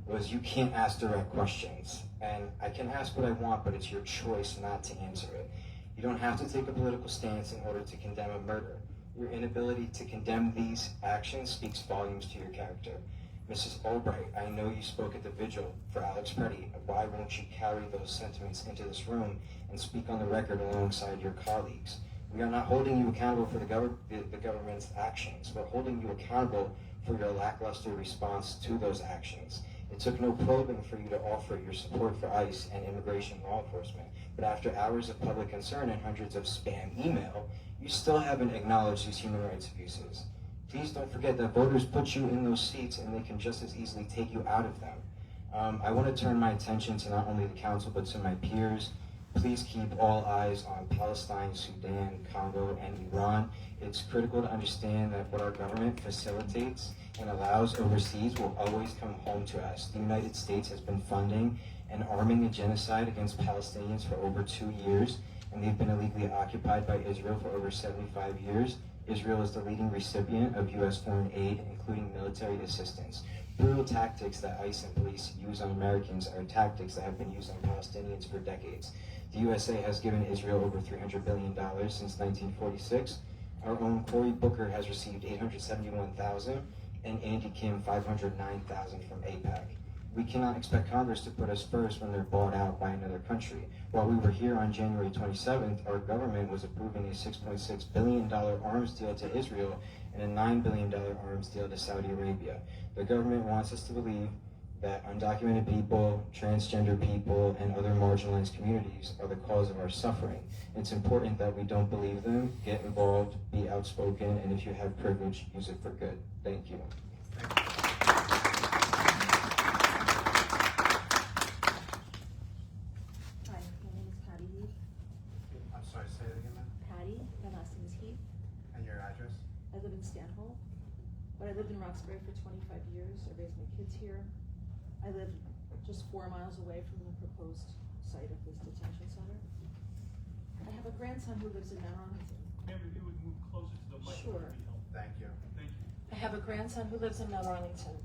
was you can't ask direct questions. And I can ask what I want, but it's your choice not to answer it. You don't have to take a political stance in order to condemn a murder. Your inability to condemn these actions speaks volumes to your character. Mrs. Albright, I know you spoke at the vigil for Alex Preddy. Why won't you carry those sentiments into this room and speak on the record alongside your colleagues? We are not holding you accountable for the government's actions. We're holding you accountable for your lackluster response to those actions. It took no probing for you to offer your support for ICE and immigration law enforcement. But after hours of public concern and hundreds of spam email, you still haven't acknowledged these human rights abuses. Please don't forget that voters put you in those seats and they can just as easily take you out of them. I want to turn my attention to not only the council but to my peers. Please keep all eyes on Palestine, Sudan, Congo, and Iran. It's critical to understand that what our government facilitates and allows overseas will always come home to us. The United States has been funding and arming a genocide against Palestinians for over 2 years, and they've been illegally occupied by Israel for over 75 years. Israel is the leading recipient of U.S. foreign aid, including military assistance. Brutal tactics that ICE and police use on Americans are tactics that have been used on Palestinians for decades. The USA has given Israel over $300 billion since 1946. Our own Cory Booker has received $871,000, and Andy Kim $509,000 from AIPAC. We cannot expect Congress to put us first when they're bought out by another country. While we were here on January 27th, our government was approving a $6.6 billion arms deal to Israel and a $9 billion arms deal to Saudi Arabia. The government wants us to believe that undocumented people, transgender people, and other marginalized communities are the cause of our suffering. It's important that we don't believe them, get involved, be outspoken, and if you have privilege, use it for good. Thank you. Hi, my name is Patty Heath. I'm sorry, say it again, ma'am. Patty, my last name is Heath. And your address? I live in Stanhope, but I lived in Roxbury for 25 years. I raised my kids here. I live just 4 miles away from the proposed site of this detention center. I have a grandson who lives in Mount Arlington. Maybe if you would move closer to the mic. Sure. Thank you. Thank you. I have a grandson who lives in Mount Arlington.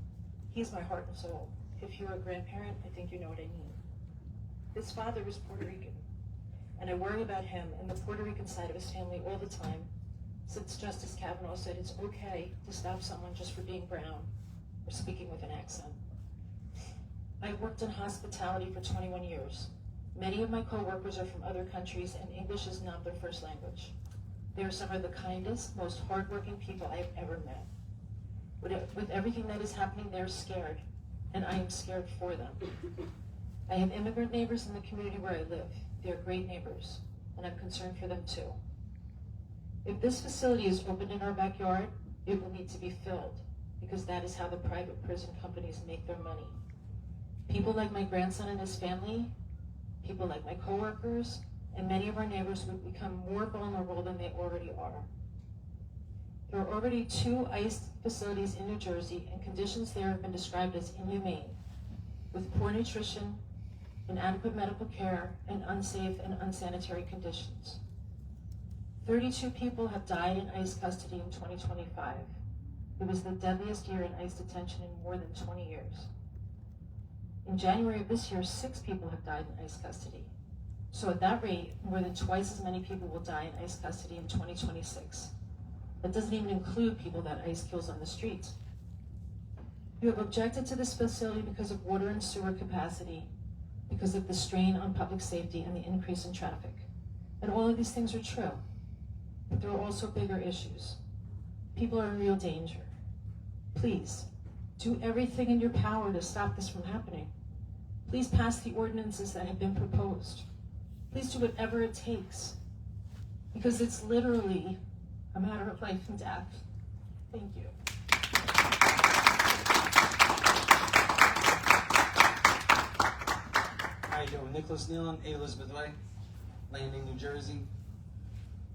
He's my heart and soul. If you're a grandparent, I think you know what I mean. His father is Puerto Rican, and I worry about him and the Puerto Rican side of his family all the time, since Justice Kavanaugh said it's okay to stop someone just for being brown or speaking with an accent. I've worked in hospitality for 21 years. Many of my co-workers are from other countries, and English is not their first language. They are some of the kindest, most hardworking people I have ever met. With everything that is happening, they're scared, and I am scared for them. I have immigrant neighbors in the community where I live. They're great neighbors. and I'm concerned for them too. If this facility is opened in our backyard, it will need to be filled, because that is how the private prison companies make their money. People like my grandson and his family, people like my coworkers, and many of our neighbors would become more vulnerable than they already are. There are already 2 ICE facilities in New Jersey, and conditions there have been described as inhumane, with poor nutrition, inadequate medical care, and unsafe and unsanitary conditions. 32 people have died in ICE custody in 2025. It was the deadliest year in ICE detention in more than 20 years. In January of this year, 6 people have died in ICE custody. So at that rate, more than twice as many people will die in ICE custody in 2026. That doesn't even include people that ICE kills on the streets. You have objected to this facility because of water and sewer capacity, because of the strain on public safety and the increase in traffic. And all of these things are true, but there are also bigger issues. People are in real danger. Please, do everything in your power to stop this from happening. Please pass the ordinances that have been proposed. Please do whatever it takes, because it's literally a matter of life and death. Thank you. How you doing? Nicholas Nealon, 8 Elizabeth Way, Landing, New Jersey.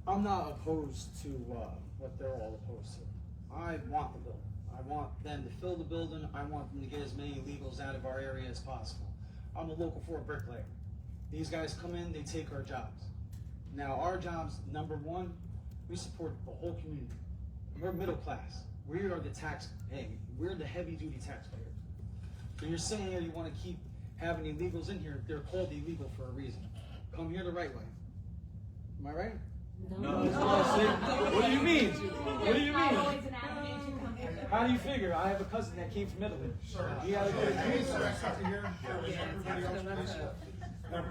I'm not opposed to what they're all opposed to. I want the building. I want them to fill the building. I want them to get as many illegals out of our area as possible. I'm a local 4 bricklayer. These guys come in, they take our jobs. Now our jobs, number 1, we support the whole community. We're middle class. We are the taxpaying. We're the heavy duty taxpayers. So you're saying that you want to keep having illegals in here. They're called illegal for a reason. Come here the right way. Am I right? No. What do you mean? What do you mean? How do you figure? I have a cousin that came from Italy. He had a good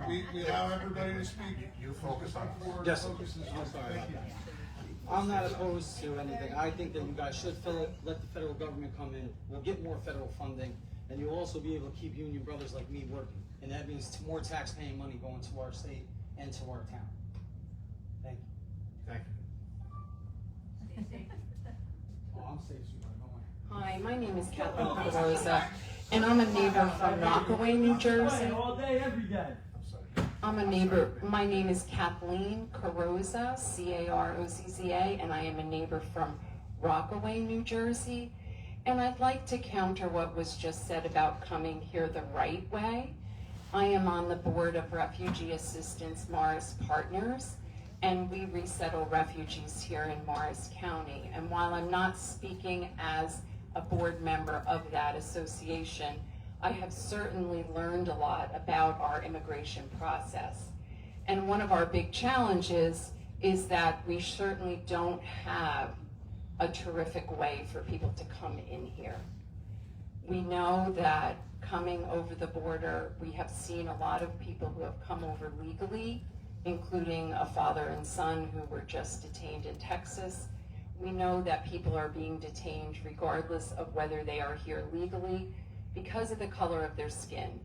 We allow everybody to speak. You focus on. Yes, sir. I'm sorry about that. I'm not opposed to anything. I think that you guys should fill it, let the federal government come in. We'll get more federal funding, and you'll also be able to keep union brothers like me working. And that means more tax-paying money going to our state and to our town. Thank you. Thank you. Oh, I'm safe, sweetheart. Don't worry. Hi, my name is Kathleen Carosa, and I'm a neighbor from Rockaway, New Jersey. All day, every day. I'm a neighbor. My name is Kathleen Carosa, C-A-R-O-C-C-A, and I am a neighbor from Rockaway, New Jersey. And I'd like to counter what was just said about coming here the right way. I am on the board of Refugee Assistance Morris Partners, and we resettle refugees here in Morris County. And while I'm not speaking as a board member of that association, I have certainly learned a lot about our immigration process. And one of our big challenges is that we certainly don't have a terrific way for people to come in here. We know that coming over the border, we have seen a lot of people who have come over legally, including a father and son who were just detained in Texas. We know that people are being detained regardless of whether they are here legally because of the color of their skin.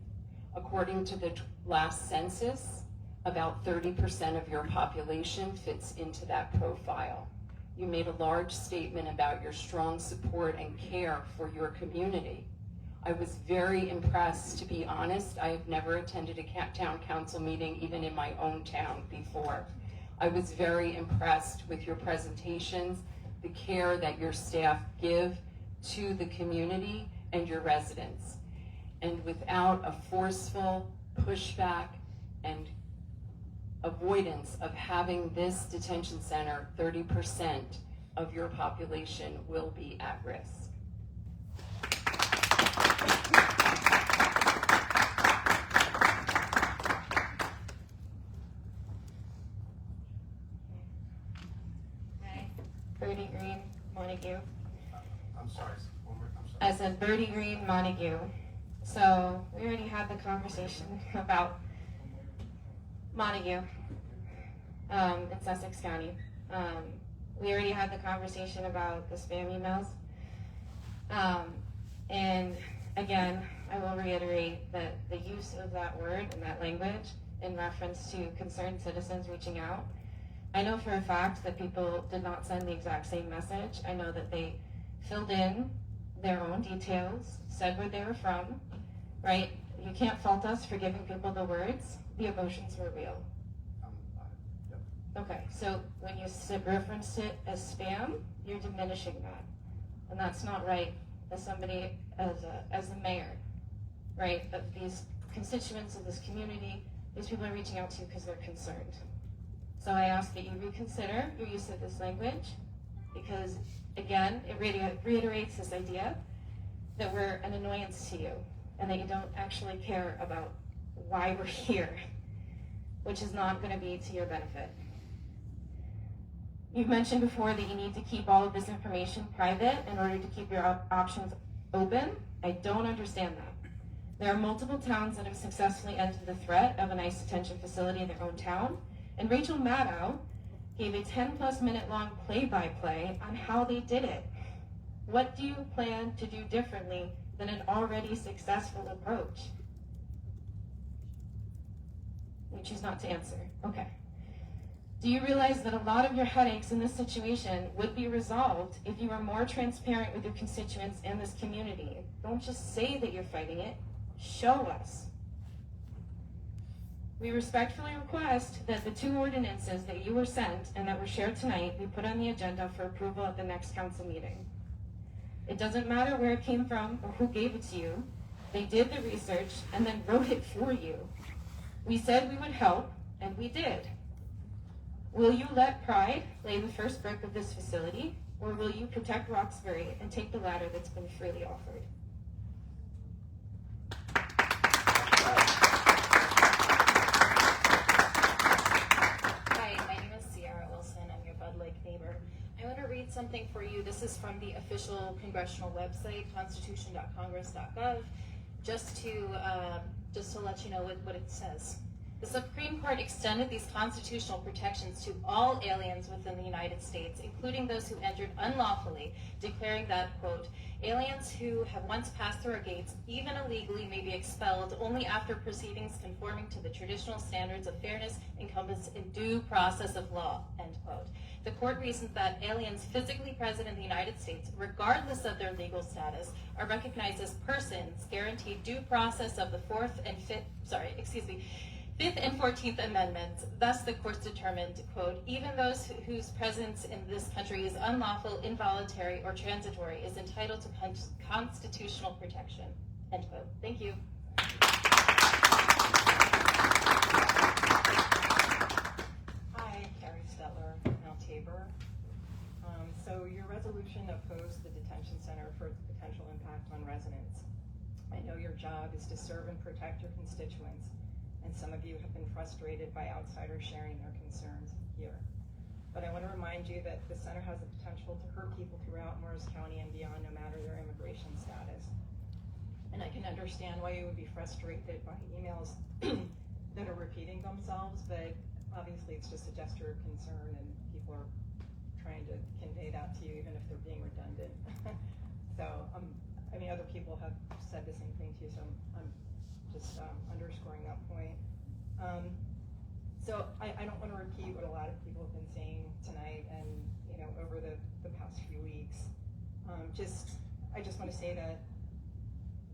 According to the last census, about 30% of your population fits into that profile. You made a large statement about your strong support and care for your community. I was very impressed, to be honest. I have never attended a town council meeting, even in my own town, before. I was very impressed with your presentations, the care that your staff give to the community and your residents. And without a forceful pushback and avoidance of having this detention center, 30% of your population will be at risk. Birdie Green, Montague. I'm sorry. One more. I'm sorry. I said Birdie Green, Montague. So we already had the conversation about Montague in Sussex County. We already had the conversation about the spam emails. And again, I will reiterate that the use of that word and that language in reference to concerned citizens reaching out. I know for a fact that people did not send the exact same message. I know that they filled in their own details, said where they were from, right? You can't fault us for giving people the words. The emotions were real. Yep. Okay, so when you reference it as spam, you're diminishing that. And that's not right as somebody, as the mayor, right, of these constituents of this community. These people are reaching out to you because they're concerned. So I ask that you reconsider your use of this language, because again, it reiterates this idea that we're an annoyance to you and that you don't actually care about why we're here, which is not going to be to your benefit. You've mentioned before that you need to keep all of this information private in order to keep your options open. I don't understand that. There are multiple towns that have successfully ended the threat of an ICE detention facility in their own town, and Rachel Maddow gave a 10+ minute long play-by-play on how they did it. What do you plan to do differently than an already successful approach? You choose not to answer. Okay. Do you realize that a lot of your headaches in this situation would be resolved if you were more transparent with your constituents and this community? Don't just say that you're fighting it. Show us. We respectfully request that the 2 ordinances that you were sent and that were shared tonight be put on the agenda for approval at the next council meeting. It doesn't matter where it came from or who gave it to you. They did the research and then wrote it for you. We said we would help, and we did. Will you let pride lay the first brick of this facility, or will you protect Roxbury and take the ladder that's been freely offered? Hi, my name is Sierra Wilson. I'm your Bud Lake neighbor. I want to read something for you. This is from the official congressional website, constitution.congress.gov, just to let you know what it says. The Supreme Court extended these constitutional protections to all aliens within the United States, including those who entered unlawfully, declaring that, quote, aliens who have once passed through our gates, even illegally, may be expelled only after proceedings conforming to the traditional standards of fairness encompassed in due process of law, end quote. The court reasons that aliens physically present in the United States, regardless of their legal status, are recognized as persons guaranteed due process of the Fifth and 14th Amendments. Thus, the courts determined, quote, even those whose presence in this country is unlawful, involuntary, or transitory is entitled to constitutional protection, end quote. Thank you. Hi, Carrie Stetler, Mount Tabor. So your resolution opposed the detention center for its potential impact on residents. I know your job is to serve and protect your constituents, and some of you have been frustrated by outsiders sharing their concerns here. But I want to remind you that the center has the potential to hurt people throughout Morris County and beyond, no matter their immigration status. And I can understand why you would be frustrated by emails that are repeating themselves, but obviously it's just a gesture of concern, and people are trying to convey that to you, even if they're being redundant. So, I mean, other people have said the same thing to you, so I'm just underscoring that point. So I don't want to repeat what a lot of people have been saying tonight and over the past few weeks. I just want to say that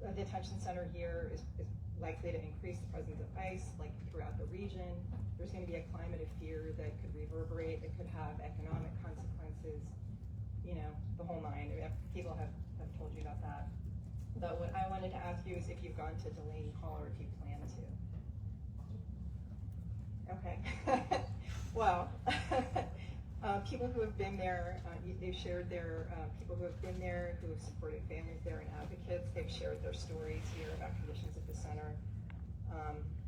a detention center here is likely to increase the presence of ICE, like throughout the region. There's going to be a climate of fear that could reverberate. It could have economic consequences. The whole nine. People have told you about that. But what I wanted to ask you is if you've gone to Delaney Hall or if you plan to. Okay. Well, people who have been there, they've shared their, people who have been there, who have supported families there and advocates, they've shared their stories here about conditions at the center,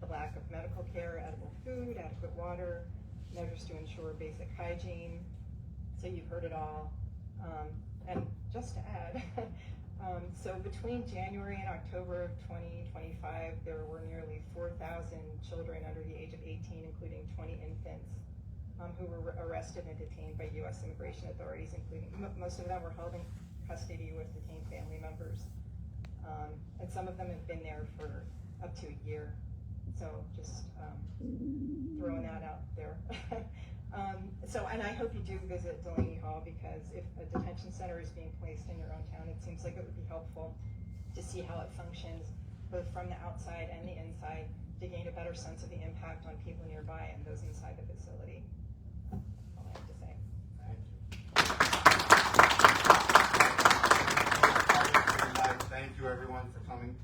the lack of medical care, edible food, adequate water, measures to ensure basic hygiene. So you've heard it all. And just to add, so between January and October of 2025, there were nearly 4,000 children under the age of 18, including 20 infants, who were arrested and detained by U.S. immigration authorities, including most of them were held in custody with detained family members. And some of them have been there for up to a year. So just throwing that out there. And I hope you do visit Delaney Hall, because if a detention center is being placed in your own town, it seems like it would be helpful to see how it functions, both from the outside and the inside, to gain a better sense of the impact on people nearby and those inside the facility. That's all I have to say. Thank you, everyone, for coming.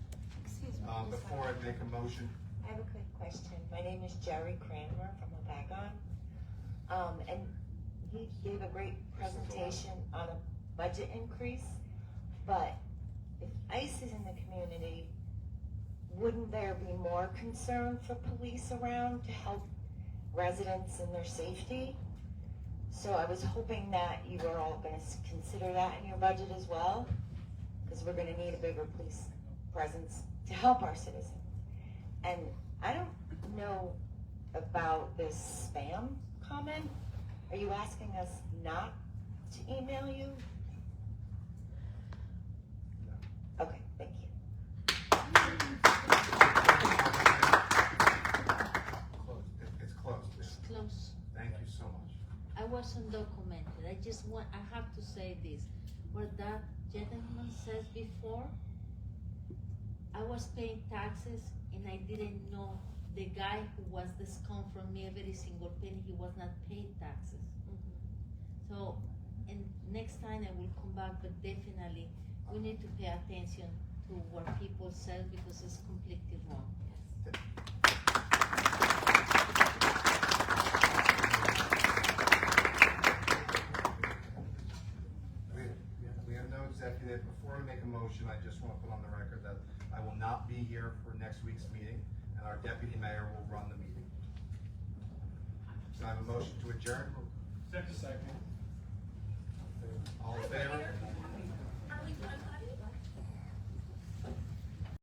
Excuse me. Before I make a motion, I have a quick question. My name is Jerry Cranmer from Wapagon. And he gave a great presentation on a budget increase, but if ICE is in the community, wouldn't there be more concern for police around to help residents in their safety? So I was hoping that you were all going to consider that in your budget as well, because we're going to need a bigger police presence to help our citizens. And I don't know about this spam comment. Are you asking us not to email you? No. Okay, thank you. it's closed. It's close. Thank you so much. I wasn't documented. I have to say this. What that gentleman says before, I was paying taxes and I didn't know the guy who was discount from me every single penny, he was not paying taxes. So, and next time I will come back, but definitely we need to pay attention to what people say, because it's completely wrong. We have no executive. Before we make a motion, I just want to put on the record that I will not be here for next week's meeting, and our deputy mayor will run the meeting. So I have a motion to adjourn. Second.